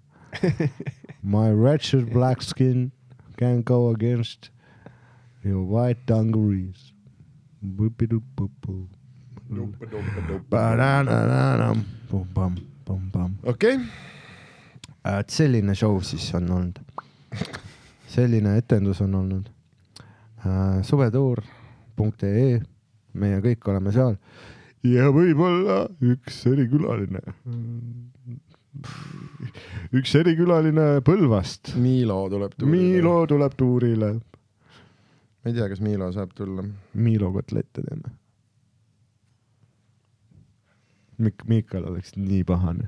My wretched black skin can't go against your white dungarees. Okei. Et selline show siis on olnud. Selline etendus on olnud. Suvetuur.ee. Meie kõik oleme seal. Ja võib-olla üks erikülaline. Üks erikülaline Põlvast. Miilo tuleb tuurile. Ma ei tea, kas Miilo saab tulla. Miilo kotlette teeme. Miikal oleks nii pahane.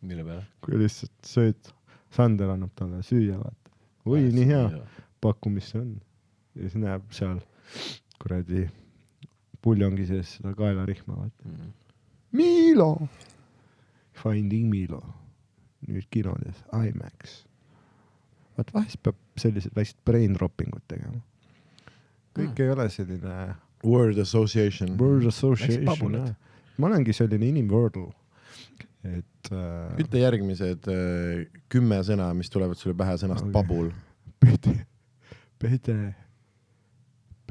Mille peale? Kui lihtsalt sööd, Sander annab talle süüa, vaata. Oi, nii hea pakku, mis see on. Ja siis näeb seal kuradi puljongi sees seda kaelarihma, vaata. Miilo! Finding Miilo. Nüüd kinodes IMAX. Vaat vahest peab sellised väiksed brain droppingut tegema. Kõik ei ole selline Word Association. Jah. Ma olengi selline inimwordle. Ütle järgmised 10 sõna, mis tulevad sulle pähe sõnast pabul.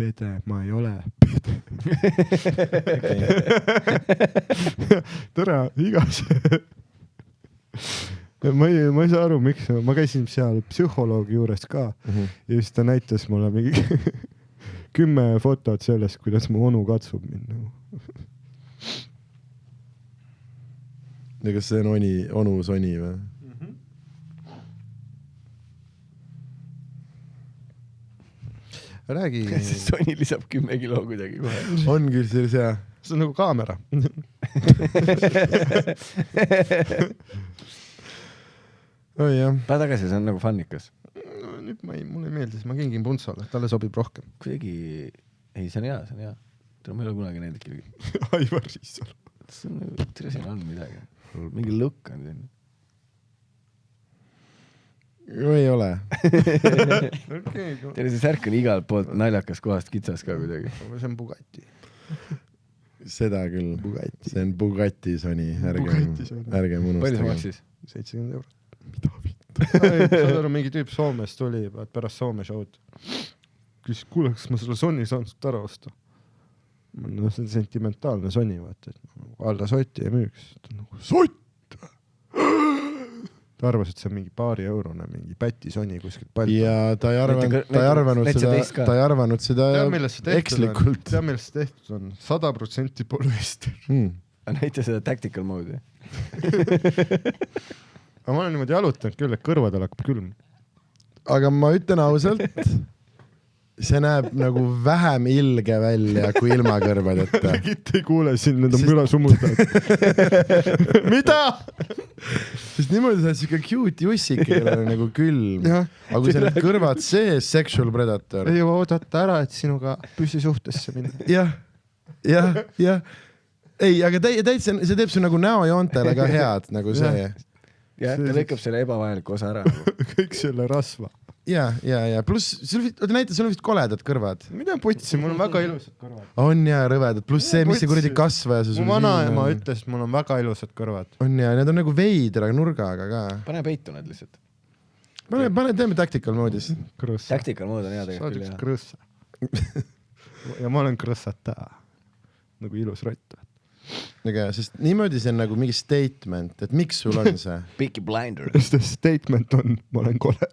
Pede, ma ei ole pede. Tere, igas. Ma ei saa aru, miks. Ma käisin seal psühholoogi juures ka ja siis ta näitas mulle mingi 10 fotot sellest, kuidas mu onu katsub mind. Ja kas see on onu soni või? Räägi. See soni lisab 10 kilo kuidagi kohe. On küll selles hea. See on nagu kaamera. Oi jah. Päe tagasi, see on nagu fannikas. No, nüüd mulle ei meeldi, ma kingin Puntsole, talle sobib rohkem. Kuidagi, ei, see on hea. Ma ei ole kunagi näinud kellegi. Aivar Riisal. Tere, siin on midagi. Mingi lõkk on siin. Ei ole. Tere, see särk on igalt poolt naljakas kohast kitsas ka kuidagi. See on Bugatti. Seda küll. Bugatti. See on Bugatti soni. Ärge unustage. Palju see maksis? 70 €. Mida vitt? Saad aru, mingi tüüp Soomest tuli pärast Soome show'd. Küsis, kuule, kas ma selle soni saan sult ära osta? No, see on sentimentaalne soni, vaata, et alla sotti ei müüks. Sott! Ta arvas, et see on mingi €2 mingi päti soni kuskilt palju. Ja ta ei arvanud seda ekslikult. Tea, millest see tehtud on? 100% polyester. Näita seda tactical mode'i. Aga ma olen niimoodi jalutanud küll, et kõrvadel hakkab külm. Aga ma ütlen ausalt, see näeb nagu vähem ilge välja kui ilma kõrvadeta. Kitt ei kuule siin, need on müra summutajad. Mida? Sest niimoodi sa oled siuke cute jussike, kellel on nagu külm. Aga kui sa oled kõrvad sees, sexual predator. Ei oodata ära, et sinuga püsisuhtesse minna. Jah. Ei, aga täitsa, see teeb su nagu näojoontele ka head, nagu see. Ja, ta lõikab selle ebavajaliku osa ära. Kõik selle rasva. Ja. Pluss, näita, sul on vist koledad kõrvad. Mida putsi, mul on väga ilusad kõrvad. On ja rõvedad, pluss see, mis see kuradi kasvaja. Mu vanaema ütles, et mul on väga ilusad kõrvad. On ja, need on nagu veidra nurgaga ka. Pane peitu need lihtsalt. Teeme tactical moodis. Tactical mood on hea tegelikult küll. Krõssa. Ja ma olen krõssata. Nagu ilus rott. Aga, sest niimoodi see on nagu mingi statement, et miks sul on see? Peaky Blinder. See statement on, ma olen kole.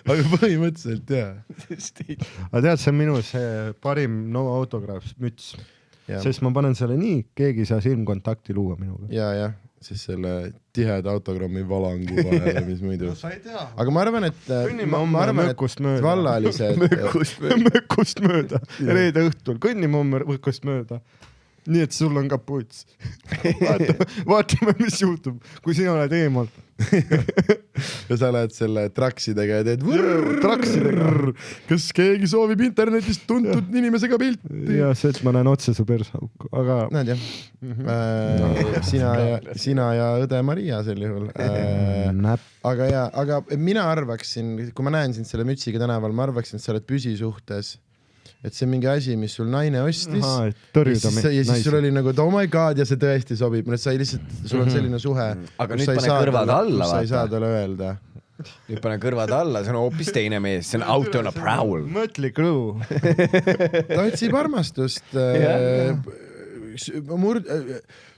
Aga põhimõtteliselt, jah. Aga tead, see on minu see parim no autograaf müts. Sest ma panen selle nii, keegi ei saa silmkontakti luua minuga. Ja. Siis selle tiheda autogrammi valangu vahele, mis muidu. Aga ma arvan, et vallalised Mökust mööda. Reede õhtul. Kõnnime homme Mökust mööda. nii et sul on kapuuts. Vaatame, mis juhtub, kui sina oled eemal. Ja sa lähed selle traksidega ja teed Traksidega. Kas keegi soovib internetist tuntud inimesega pilti? Ja see, et ma näen otse su persauku, aga Näed jah. Sina ja õde Maria sel juhul. Aga mina arvaksin, kui ma näen sind selle mütsiga tänaval, ma arvaksin, et sa oled püsisuhtes. Et see on mingi asi, mis sul naine ostis. Ja siis sul oli nagu, et oh my god, ja see tõesti sobib. Sul on selline suhe. Aga nüüd pane kõrvad alla, sa ei saa talle öelda. Nüüd pane kõrvad alla, see on hoopis teine mees, see on out on a prowl. Mötley Crüe. Ta otsib armastust.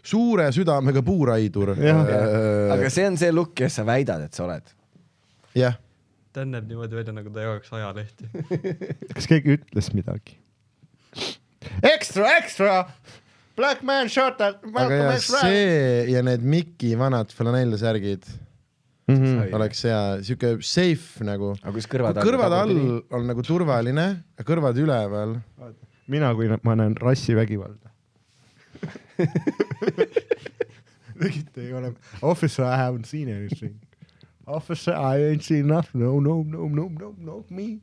Suure südamega puuraidur. Aga see on see look, kes sa väidad, et sa oled. Jah. Ta näeb niimoodi välja, nagu ta jagaks ajalehti. Kas keegi ütles midagi? Extra! Black man shot at Malcolm X. See ja need Mikki vanad flanellsärgid oleks hea, siuke safe nagu. Aga kus kõrvad all on nagu turvaline ja kõrvad üleval. Mina, kui ma näen rassivägivalda. Tegite ei ole. Officer, I haven't seen anything. Officer, I ain't seen nothing. No, me.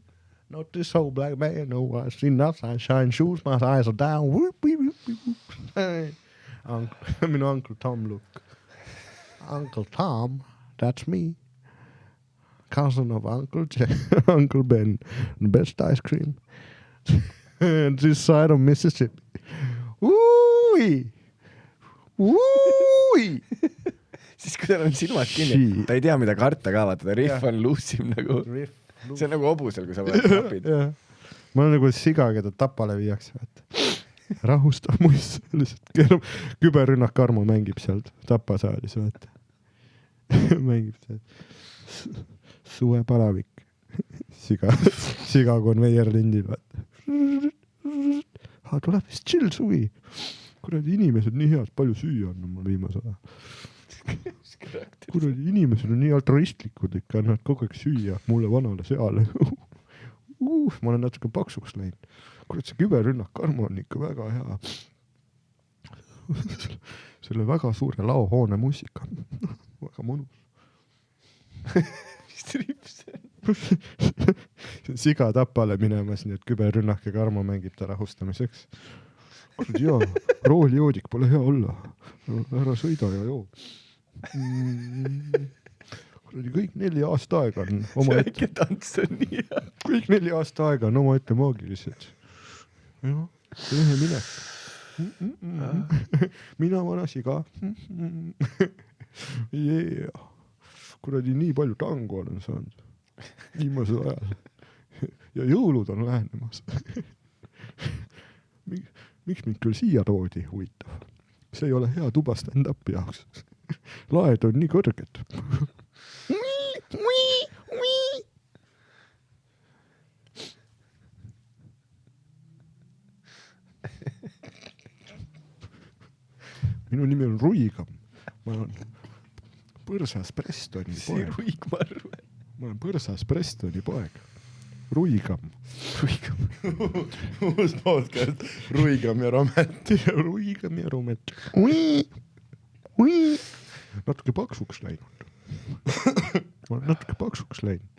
Not this whole black man. No, I see nothing. I shine shoes. My eyes are down. Minu Uncle Tom look. Uncle Tom, that's me. Cousin of Uncle Ben. The best ice cream. This side of Mississippi. Woo-wee! Siis kui tal on silmad kinni, ta ei tea, mida karta ka, vaata, ta riff on luusim nagu. See on nagu hobusel, kui sa võed kapid. Ma olen nagu siga, keda tapale viiakse. Rahustab muist. Küberrünnak Armo mängib sealt tapasaalis. Mängib sealt. Suve palavik. Siga konveierlindil. Tuleb vist chill suvi. Kuradi inimesed nii head, palju süüa on mul viimase aja. Kuradi inimesed on nii altruistlikud ikka, nad kogu aeg süüa mulle vanale seale. Ma olen natuke paksuks läinud. Kurat, see küberrünnak Armo on ikka väga hea. Selle väga suure laohoone muusika. Väga mõnus. Mis trips see on? Siga tapale minemas, nii et küberrünnak ja Armo mängib ta rahustamiseks. Kuradi jaa, roolijoodik pole hea olla. Ära sõida ja joo. Kuradi kõik 4 aasta aega on oma ette. Väike tants on nii hea. Kõik 4 aasta aega on oma ette maagilised. Ühe minek. Mina vana siga. Kuradi nii palju tangu olen saanud. Viimasel ajal. Ja jõulud on lähenemas. Miks mind küll siia toodi, huvitav? See ei ole hea tuba stand-upi jaoks. Laed on nii kõrged. Minu nimi on Ruigam. Ma olen Põrsas Prestoni poeg. Ma olen Põrsas Prestoni poeg. Ruigam. Uus podcast. Ruigam ja Romet. Ruigam ja Romet. Natuke paksuks läinud. Ma olen natuke paksuks läinud.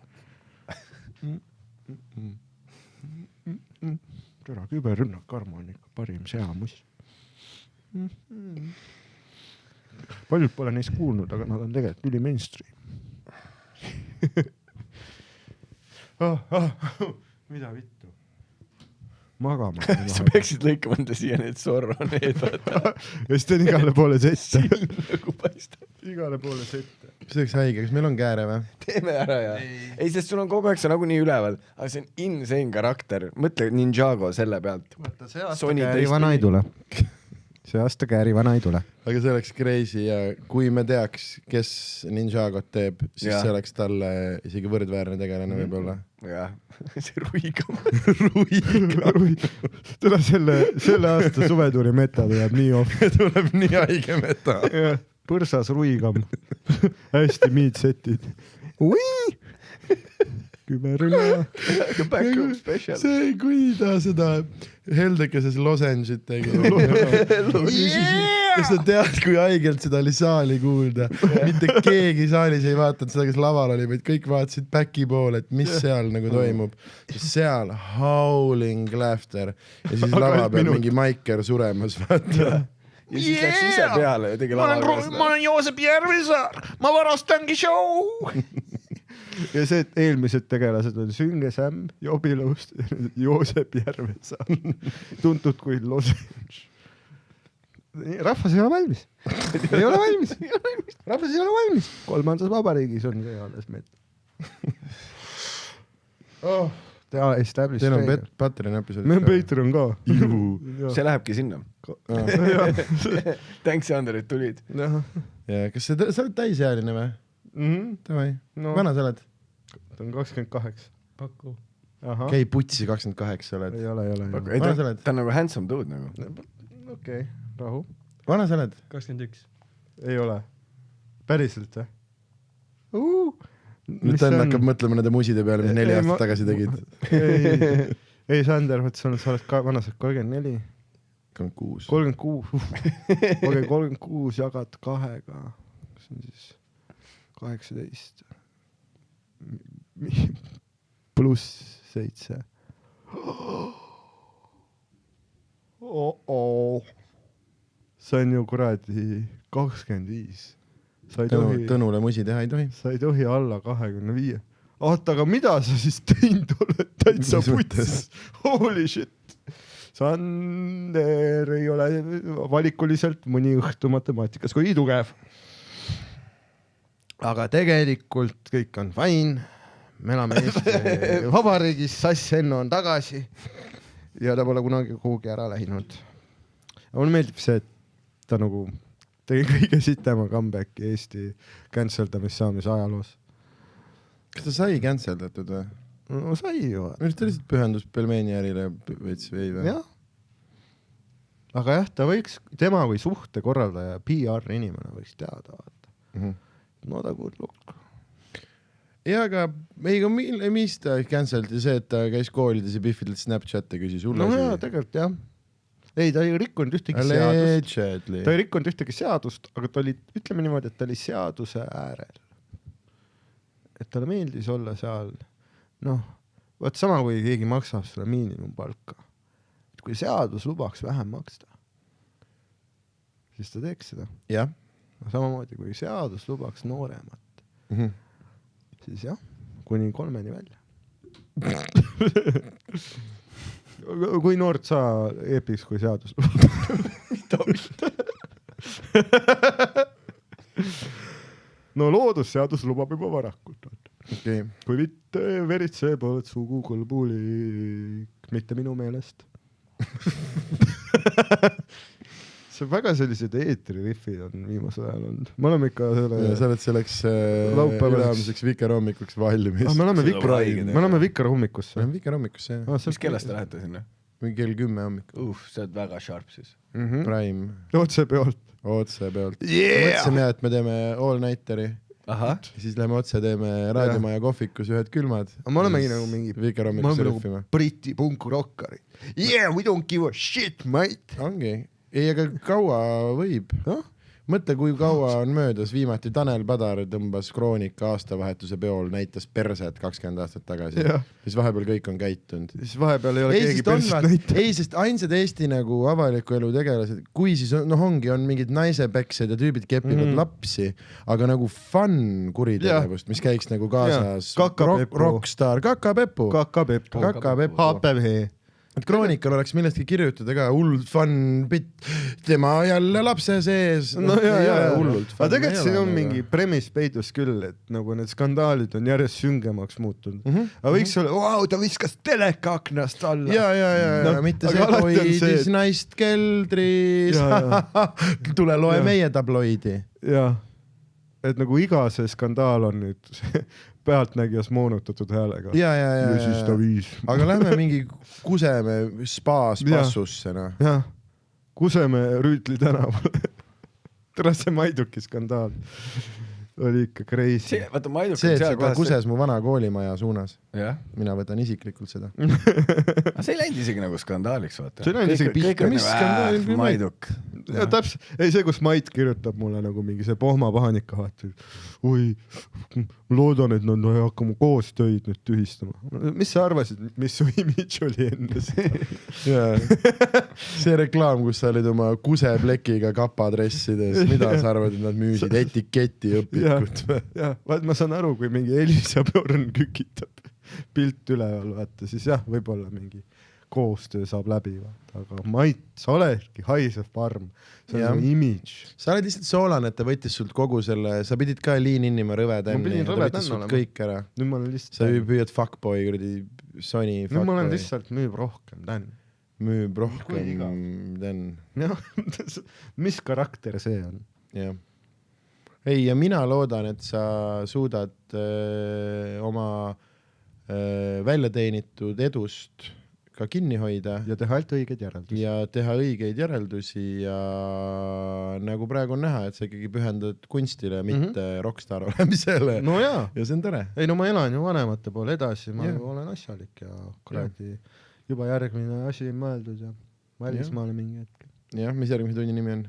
Tere, küberrünnak Armo on ikka parim seamus. Paljud pole neist kuulnud, aga nad on tegelikult üli mainstream. Mida vittu? Magama. Sa peaksid lõikama enda siia need Zorro need, vaata. Ja siis teen igale poole sette. Silm nagu paistab. Igale poole sette. See oleks haige, kas meil on kääre või? Teeme ära ja. Ei, sest sul on kogu aeg see nagu nii üleval. Aga see on insane karakter. Mõtle Ninjago selle pealt. See aasta kääri vana ei tule. Aga see oleks crazy ja kui me teaks, kes Ninjagot teeb, siis see oleks talle isegi võrdväärne tegelane võib-olla. Jah, see Ruigam. Tule selle aasta suvetuuri meta tuleb nii off. Tuleb nii haige meta. Põrsas Ruigam. Hästi meat setid. küberüle. Backroom special. see , kui ta seda heldekeses losenžit tegi . kas sa tead , kui haigelt seda oli saali kuulda ? mitte keegi saalis ei vaadanud seda , kes laval oli , vaid kõik vaatasid back'i poole , et mis seal nagu toimub . seal howling laughter ja siis lava peal mingi Maiker suremas , vaata . Ja siis läks ise peale ja tegi lava peale seda. olen Joosep Järvisaar , ma varastangi show . ja see , et eelmised tegelased on Sünge Sämm , Jobilust , Joosep Järvesaar , tuntud kui losenž . rahvas ei ole valmis . ei ole valmis . rahvas ei ole valmis . 3. vabariigis on see alles meil . tea , establish . Teil on Patreoni episood . meil on Patreon ka . See lähebki sinna . Thanks , Ander , et tulid . kas sa oled täisealine või ? Davai , vana sa oled ? ta on 28 . paku . käi putsi 28 oled . ei ole . Vana sa oled ? ta on nagu handsome dude nagu . okei , rahu . vana sa oled ? 21 . ei ole . päriselt või ? nüüd ta hakkab mõtlema nende muside peale , mis 4 aastat tagasi tegid . ei , Sander , vot sa oled ka vana , sa oled 34. 36. 36 . okei , 36 jagad 2-ga . see on siis 18 . pluss 7 . see on ju kuradi 25 . sa ei tohi , Tõnule musi teha ei tohi . sa ei tohi alla 25 . oota , aga mida sa siis teinud oled ? täitsa Mis mõttes? puts . Holy shit . Sander ei ole valikuliselt mõni õhtu matemaatikas kui tugev . aga tegelikult kõik on fine . me elame Eesti Vabariigis , Sass Enno on tagasi ja ta pole kunagi kuhugi ära läinud . mulle meeldib see , et ta nagu tegi kõige sitema comeback'i Eesti canceldamist saamise ajaloos . kas ta sai cancel datud või ? no sai ju . minu arust ta lihtsalt pühendus pelmeeniärile veits või ? jah . aga jah , ta võiks , tema kui suhtekorraldaja , PR inimene võiks teada vaata . no ta good look . ja aga ei , mis ta cancel ti see , et ta käis koolides ja Biffidelt Snapchat'e küsis . no jaa , tegelikult jah . ei , ta ei rikkunud ühtegi seadust . Allegedly . ta ei rikkunud ühtegi seadust , aga ta oli , ütleme niimoodi , et ta oli seaduse äärel . et talle meeldis olla seal , noh , vot sama kui keegi maksab sulle miinimumpalka . et kui seadus lubaks vähem maksta , siis ta teeks seda . jah . samamoodi kui seadus lubaks nooremat , siis jah , kuni 3-ni välja . kui noort sa eepiks , kui seadus lubaks ? no loodusseadus lubab juba varakult . okei . kui mitte veritseb , oled sugu kõlbulik , mitte minu meelest . see väga sellised eetririffid on viimasel ajal olnud . me oleme ikka selle . sa oled selleks Laupäevaks. ülehomseks vikerhommikuks valmis . me oleme Seda pole haige me oleme Vikerhommikusse . vikerhommikusse jah . mis kellast te lähete sinna ? mingi kell 10 hommikul . sa oled väga sharp siis . Prime , otse peolt . otse pealt . mõtlesime , et me teeme all-nighteri , ahah . siis lähme otse , teeme Raadiomaja kohvikus ühed külmad . aga me olemegi nagu mingi , me vikerhommikusse oleme rühvima nagu . Briti punkrokkarid . Yeah , we don't give a shit , mate . ongi , ei aga kaua võib ? mõtle , kui kaua on möödas , viimati Tanel Padar tõmbas Kroonika aastavahetuse peol , näitas perset 20 aastat tagasi . Jah. siis vahepeal kõik on käitunud . siis vahepeal ei ole keegi perset näitanud . ei , sest ainsad Eesti nagu avaliku elu tegelased , kui siis on, noh , ongi , on mingid naisepeksed ja tüübid kepivad lapsi , aga nagu fun kuritegevust , mis käiks nagu kaasas . Kakapepu. Rockstar , Kakapepu . Kakapepu . Kakapepu . HPV . et Kroonikal oleks millestki kirjutada ka , hull fun bitt , tema jälle lapse sees . no ja , hullult . aga tegelikult siin on mingi premise peidus küll , et nagu need skandaalid on järjest süngemaks muutunud . aga võiks olla , vau , ta viskas teleka aknast alla . ja mitte see aga alati on see, hoidis et- naist keldris . tule loe Ja. meie tabloidi . jah , et nagu iga see skandaal on nüüd pealtnägijas moonutatud häälega . ja siis ta viis . aga lähme mingi Kusemäe spaas Jah. passusse , noh . jah , Kusemäe Rüütli tänaval . tere , see Maiduki skandaal . oli ikka crazy . vaata Maiduk see , on et seal sa ka kohas . kuses mu vana koolimaja suunas , jah , mina võtan isiklikult seda . aga see ei läinud isegi nagu skandaaliks , vaata . See ei läinud isegi pihta, mis skandaal küll Maiduk . ja täpselt , ei see , kus Mait kirjutab mulle nagu mingi see pohmapahanika , vaata . oi , loodan , et nad ei hakka mu koostöid nüüd tühistama . mis sa arvasid , mis su imidž oli enne seda ? see reklaam , kus sa olid oma kuseplekiga kapadressides , mida sa arvad , et nad müüsid etiketi õpikut või ? jah , vaat ma saan aru , kui mingi Elisa Bjorn kükitab pilt üleval , vaata siis jah , võib-olla mingi koostöö saab läbi , vaata , aga Mait , sa oledki haisev parm , see Jah. on su imidž . sa oled lihtsalt soolane , et ta võttis sult kogu selle , sa pidid ka liin innima rõve tänni pidin ja ta rõve võttis tänn sult olema. kõik ära . nüüd ma olen sa lihtsalt , püüad fuckboy kuradi Sony nüüd ma olen fuckboy , lihtsalt müüb rohkem , Dan . müüb Kui rohkem igav. than , jah , mis karakter see on ? jah . ei , ja mina loodan , et sa suudad oma välja teenitud edust ka kinni hoida ja teha ainult õigeid järeldusi . ja teha õigeid järeldusi ja nagu praegu on näha , et sa ikkagi pühendad kunstile , mitte rokkstaar olemisele . no jaa , ja see on tore . ei no ma elan ju vanemate poole edasi , ma Jah. ju olen asjalik ja kuradi juba järgmine asi on mõeldud ja välismaale mingi hetk . jah , mis järgmise tunni nimi on ?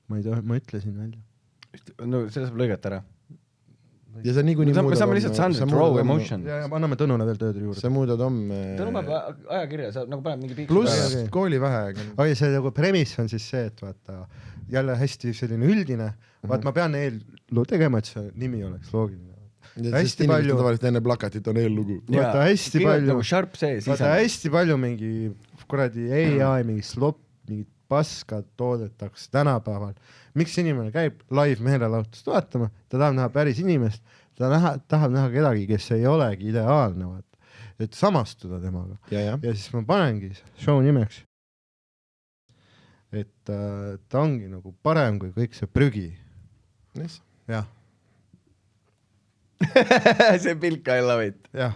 ma ei taha , ma ütlesin välja . no selle saab lõigata ära . ja sa niikuinii me saame lihtsalt Sandrit raw emotion . ja anname Tõnule veel tööd juurde . sa muudad homme . Tõnu paneb ajakirja , sa nagu paned mingi piiksu . pluss Okei. koolivaheaeg . oi , see nagu premiss on siis see , et vaata jälle hästi selline üldine , vaat ma pean eellu tegema , et see nimi oleks loogiline . hästi palju- tavaliselt enne plakatit on eellugu . vaata hästi palju nagu , sharp see , siis vaata on . hästi palju mingi kuradi ai , mingi slop , mingit paska toodetakse tänapäeval . miks inimene käib live meelelahutust vaatama , ta tahab näha päris inimest , ta tahab näha kedagi , kes ei olegi ideaalne , vaata , et samastuda temaga . ja , ja siis ma panengi show nimeks , et ta ongi nagu parem kui kõik see prügi . jah . jah , see pilk , I love it . jah ,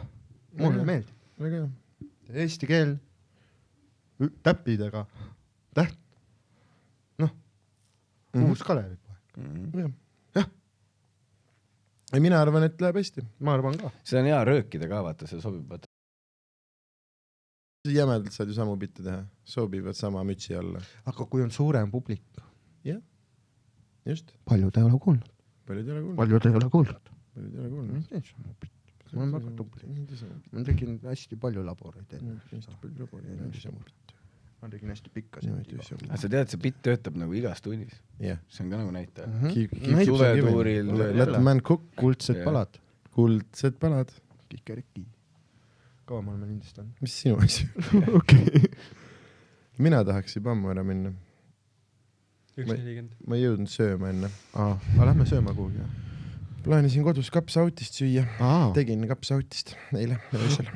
mulle meeldib . väga hea . Eesti keel , täppidega , täht , noh , uus Kalevi poeg . jah . ja mina arvan , et läheb hästi . ma arvan ka . seda on hea röökida ka , vaata , see sobib , vaata . jämedalt saad ju samu bitte teha , sobivad sama mütsi alla . aga kui on suurem publik , just , paljud ei ole kuulnud , paljud ei ole kuulnud , paljud ei ole kuulnud . paljud ei ole kuulnud . ma olen väga tubli . ma tegin hästi palju laboreid enne . ma tegin hästi pikka sendi . aga sa tead , see bitt töötab nagu igas tunnis . jah , see on ka nagu näitaja . Mhm. suvetuuril . let the man cook , kuldsed Jah. palad , kuldsed palad . kikeriki . kaua me oleme lindistanud ? mis sinu asi ? okei . mina tahaks juba ammu ära minna , 1.40 . ma ei jõudnud sööma enne . aga lähme sööma kuhugi . plaanisin kodus kapsaautist süüa , aa , tegin kapsaautist eile öösel ,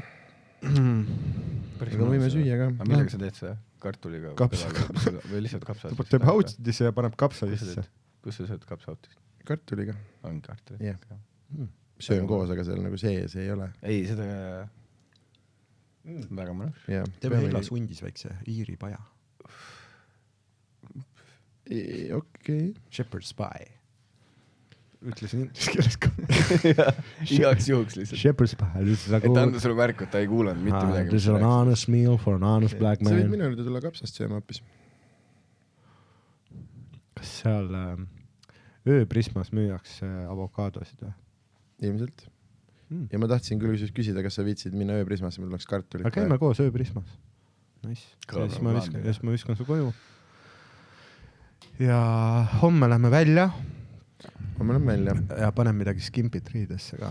aga võime süüa ka . aga millega sa teed seda ? kartuliga ? või lihtsalt ta kapsaautist ? teeb hautsidisse ja paneb kapsa sisse . kus sa sööd kapsaautist ? kartuliga , on kartuli ? jah . söön koos , aga seal nagu sees ei ole . ei , seda väga mõnus . jah , teeme Hellas hundis väikse Iiri paja . okei . Shepherd's pie . ütlesin inglise keeles ka . igaks juhuks lihtsalt . Shepherd's pie , this is et anda sulle märku , et ta ei kuulanud mitte midagi . This is an honest meal for an honest black sa võid man . minu juurde tulla kapsast sööma hoopis . kas seal ööprismas müüakse avokaadosid või ? ilmselt . ja ma tahtsin küll küsida , kas sa viitsid minna ööprismasse , mul oleks kartulit aga käime koos ööprismas . Nice . Kõlab siis nagu ma plaan viskan , teile. siis ma viskan su koju . ja homme lähme välja ma lähen välja . ja panen midagi skimpit riidesse ka .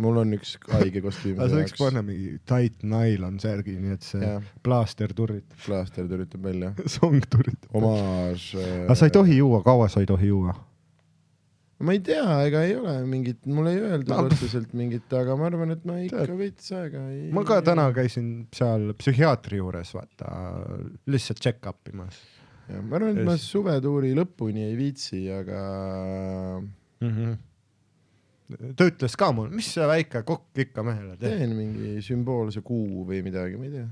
mul on üks haige kostüüm . aga sa võiks panna mingi tight nylon särgi , nii et see Jah. plaaster turritab , plaaster türitab välja . song turritab . omaaž . aga sa ei tohi juua , kaua sa ei tohi juua ? ma ei tea , ega ei ole mingit , mul ei öeldud No. otseselt mingit , aga ma arvan , et ma ikka Tead. veits aega ei . ma ka täna käisin seal psühhiaatri juures , vaata , lihtsalt check-up imas . ma arvan , et ma Just. suvetuuri lõpuni ei viitsi , aga ta ütles ka mulle , mis see väike kokk ikka mehele teeb . teen mingi sümboolse kuu või midagi , ma ei tea .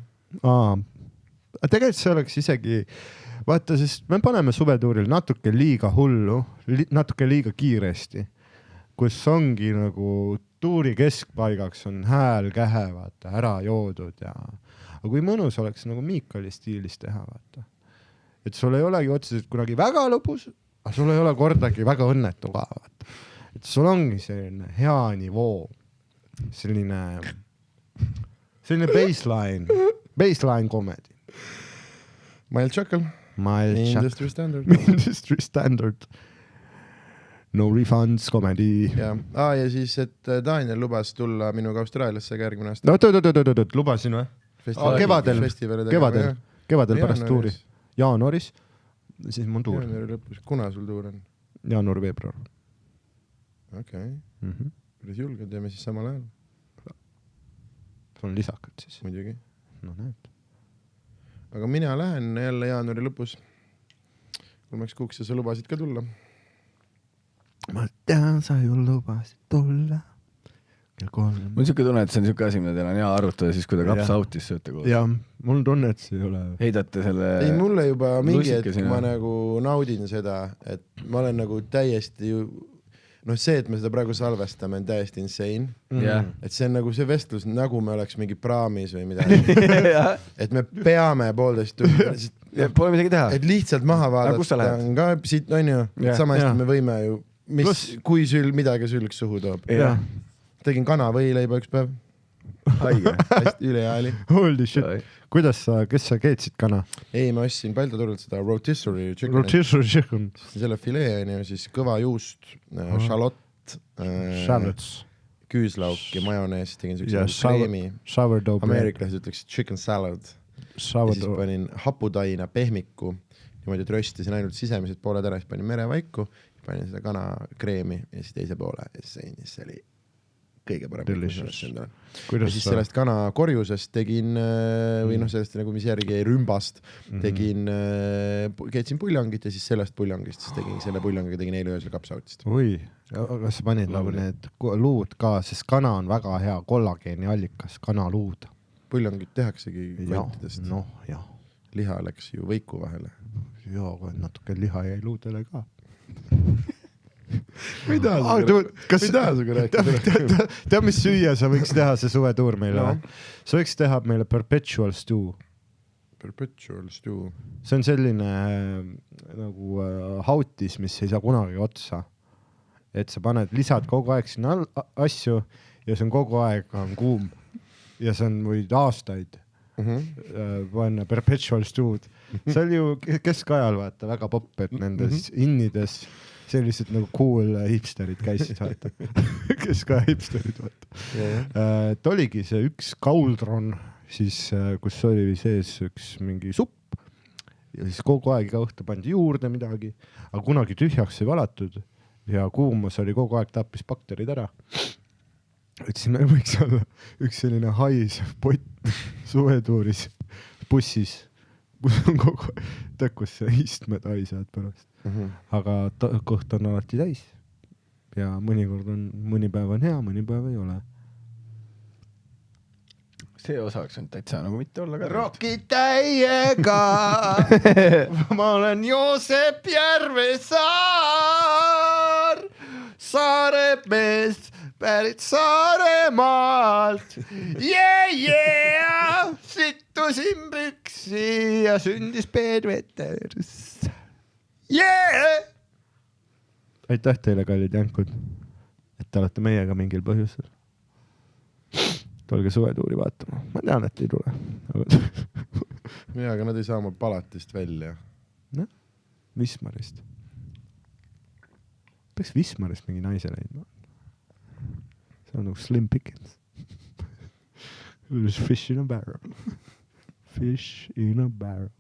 aga tegelikult see oleks isegi , vaata , sest me paneme suvetuuril natuke liiga hullu , natuke liiga kiiresti . kus ongi nagu tuuri keskpaigaks on hääl kähe, vaata, ära joodud ja aga kui mõnus oleks nagu Miikali stiilis teha, vaata. Et sul ei olegi otseselt kunagi väga lõbus, aga sul ei ole kordagi väga õnnetu ka, vaata. Et sul ongi selline hea nivoo, selline baseline comedy. Mild Chuckle. Industry Standard. Industry Standard. No refunds comedy. Ja siis, et Daniel lubas tulla minuga Austraaliasse järgmine aasta. No, lubasin või? Kevadel pärast tuuri. Jaanuaris. Siis mun tuur. Jaanuari lõpus. Kuna sul tuur on? Jaanuar-veebruar. Okei. Kuidas julged, teeme siis samal ajal? Sul on lisakad siis. Muidugi. No näed. Aga mina lähen jälle jaanuari lõpus. 3 kuuks ja sa lubasid ka tulla. Ma tean, sa ju lubasid tulla. Mul on siuke tunne, et see on siuke asi, mida teil on hea arutada siis, kui te kaps autis sööte koos. Ja, mul on tunne, et see ei ole. Heidate selle... Ei, mulle juba mingi, et ma nagu naudin seda, et ma olen nagu täiesti ju... No see, et me seda praegu salvestame, on täiesti insane. Et see on nagu see vestlus, nagu me oleks mingi praamis või midagi. Et me peame 1,5 Pole midagi teha. Et lihtsalt maha vaadata on ka siit, on ju. Sama hästi me võime ju, kui midagi sülg suhu toob. Tegin kana võileiba üks päev. Haige. Hästi ülehääli. Holy shit. Kes sa keetsid kana? Ei, ma ostsin Paldo turult seda rotisserie chicken. Rotisserie chicken. Selle filee on ju siis kõva juust, šalott, küüslauk ja majonees. Tegin sellise kreemi. Ameeriklased ütleks chicken salad. Ja siis panin haputaina pehmiku. Niimoodi, et röstisin ainult sisemised pooled ära, siis panin merevaiku, panin seda kana kreemi ja siis teise poole ja siis oli kõige parem. Ja siis sellest kana korjusest tegin, või sellest nagu mis järgi rümbast, keetsin puljangit ja siis sellest puljangist, siis tegin selle puljangiga, tegin eile öösel kapsautist. Oi, aga sa panid nagu need luud ka, sest kana on väga hea kollageeni allikas, kanaluud. Puljangit tehaksegi kvantidest. Noh, jah. Liha läks ju võiku vahele. Jaa, natuke liha jäi luudele ka. Ma ei taha suga rääkida. Tead, mis süüa sa võiks teha see suvetuur meile? Sa võiks teha meile perpetual stew. Perpetual stew. See on selline nagu hautis, mis ei saa kunagi otsa. Et sa lisad kogu aeg sinna asju ja see on kogu aeg on kuum. Ja see on võid aastaid panna perpetual stew'd. See oli ju keskajal vaata väga popp, et nendes innides sellised nagu cool hipsterid käisid vaata. Keskaja hipsterid vaata. Et oligi see üks kauldron, siis, kus oli sees üks mingi supp ja siis kogu aeg iga õhtu pandi juurde midagi, aga kunagi tühjaks ei valatud ja kuumus oli kogu aeg tappis bakterid ära. Et siin meil võiks olla üks selline haisev pott suvetuuris bussis, kus on kogu tõkkus see istmed haisevad pärast. Aga kõht on alati täis ja mõni päev on hea, mõni päev ei ole. See osaks on täitsa nagu mitte olla ka. Roki täiega ma olen Joosep Järvesaar, Saaremees, pärit Saaremaalt. Sittusin püksi ja sündis Peetveters. Aitäh teile, kallid jänkud, et te olete meiega mingil põhjusel. Tulge suvetuuri vaatama. Ma tean, et ei tule. Aga nad ei saa oma palatist välja. Wismarist. Peaks Wismarist mingi naise leidma. See on nagu Slim Pickens. Fish in a barrel. Fish in a barrel.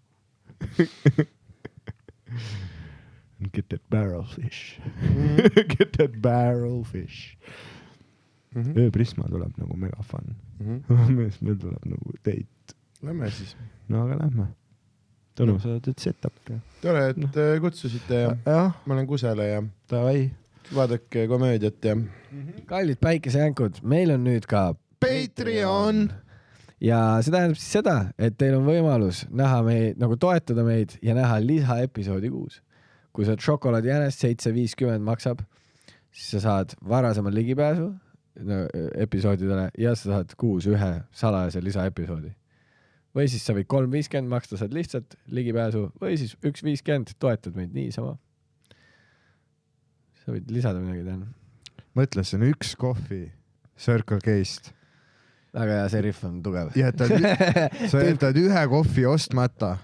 Get that barrel fish. Get that barrel fish. Ööprisma tuleb nagu mega fun. Meil tuleb nagu date. Lähme siis. No aga lähme. Tõnu, sa oled setup. Tore, et kutsusite ja ma olen Kusele ja vaadake komöödiat ja kallid päikesejänkud, meil on nüüd ka Patreon ja see tähendab siis seda, et teil on võimalus näha meid, nagu toetada meid ja näha lisaepisoodi kuus. Kui sa oled šokolaadijänest 7.50 maksab, siis sa saad varasemal ligipääsu episoodidele ja sa saad kuus ühe salajase lisaepisoodi. Või siis sa võid 3.50 maksta, saad lihtsalt ligipääsu või siis 1.50 toetad meid niisama. Sa võid lisada midagi teha. Mõtle, see on 1 kohvi Circle K-st. Väga hea, see riff on tugev. Sa jätad 1 kohvi ostmata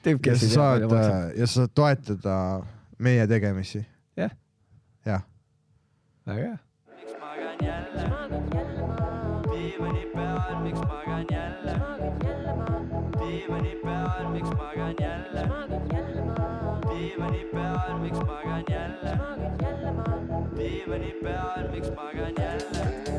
ja sa saad toetada meie tegemisi. Jah. Jah. Väga hea. Miks magan jälle? Diivani peal, miks magan jälle? Diivani peal, miks magan jälle? Diivani peal, miks magan jälle? Diivani peal, miks magan jälle?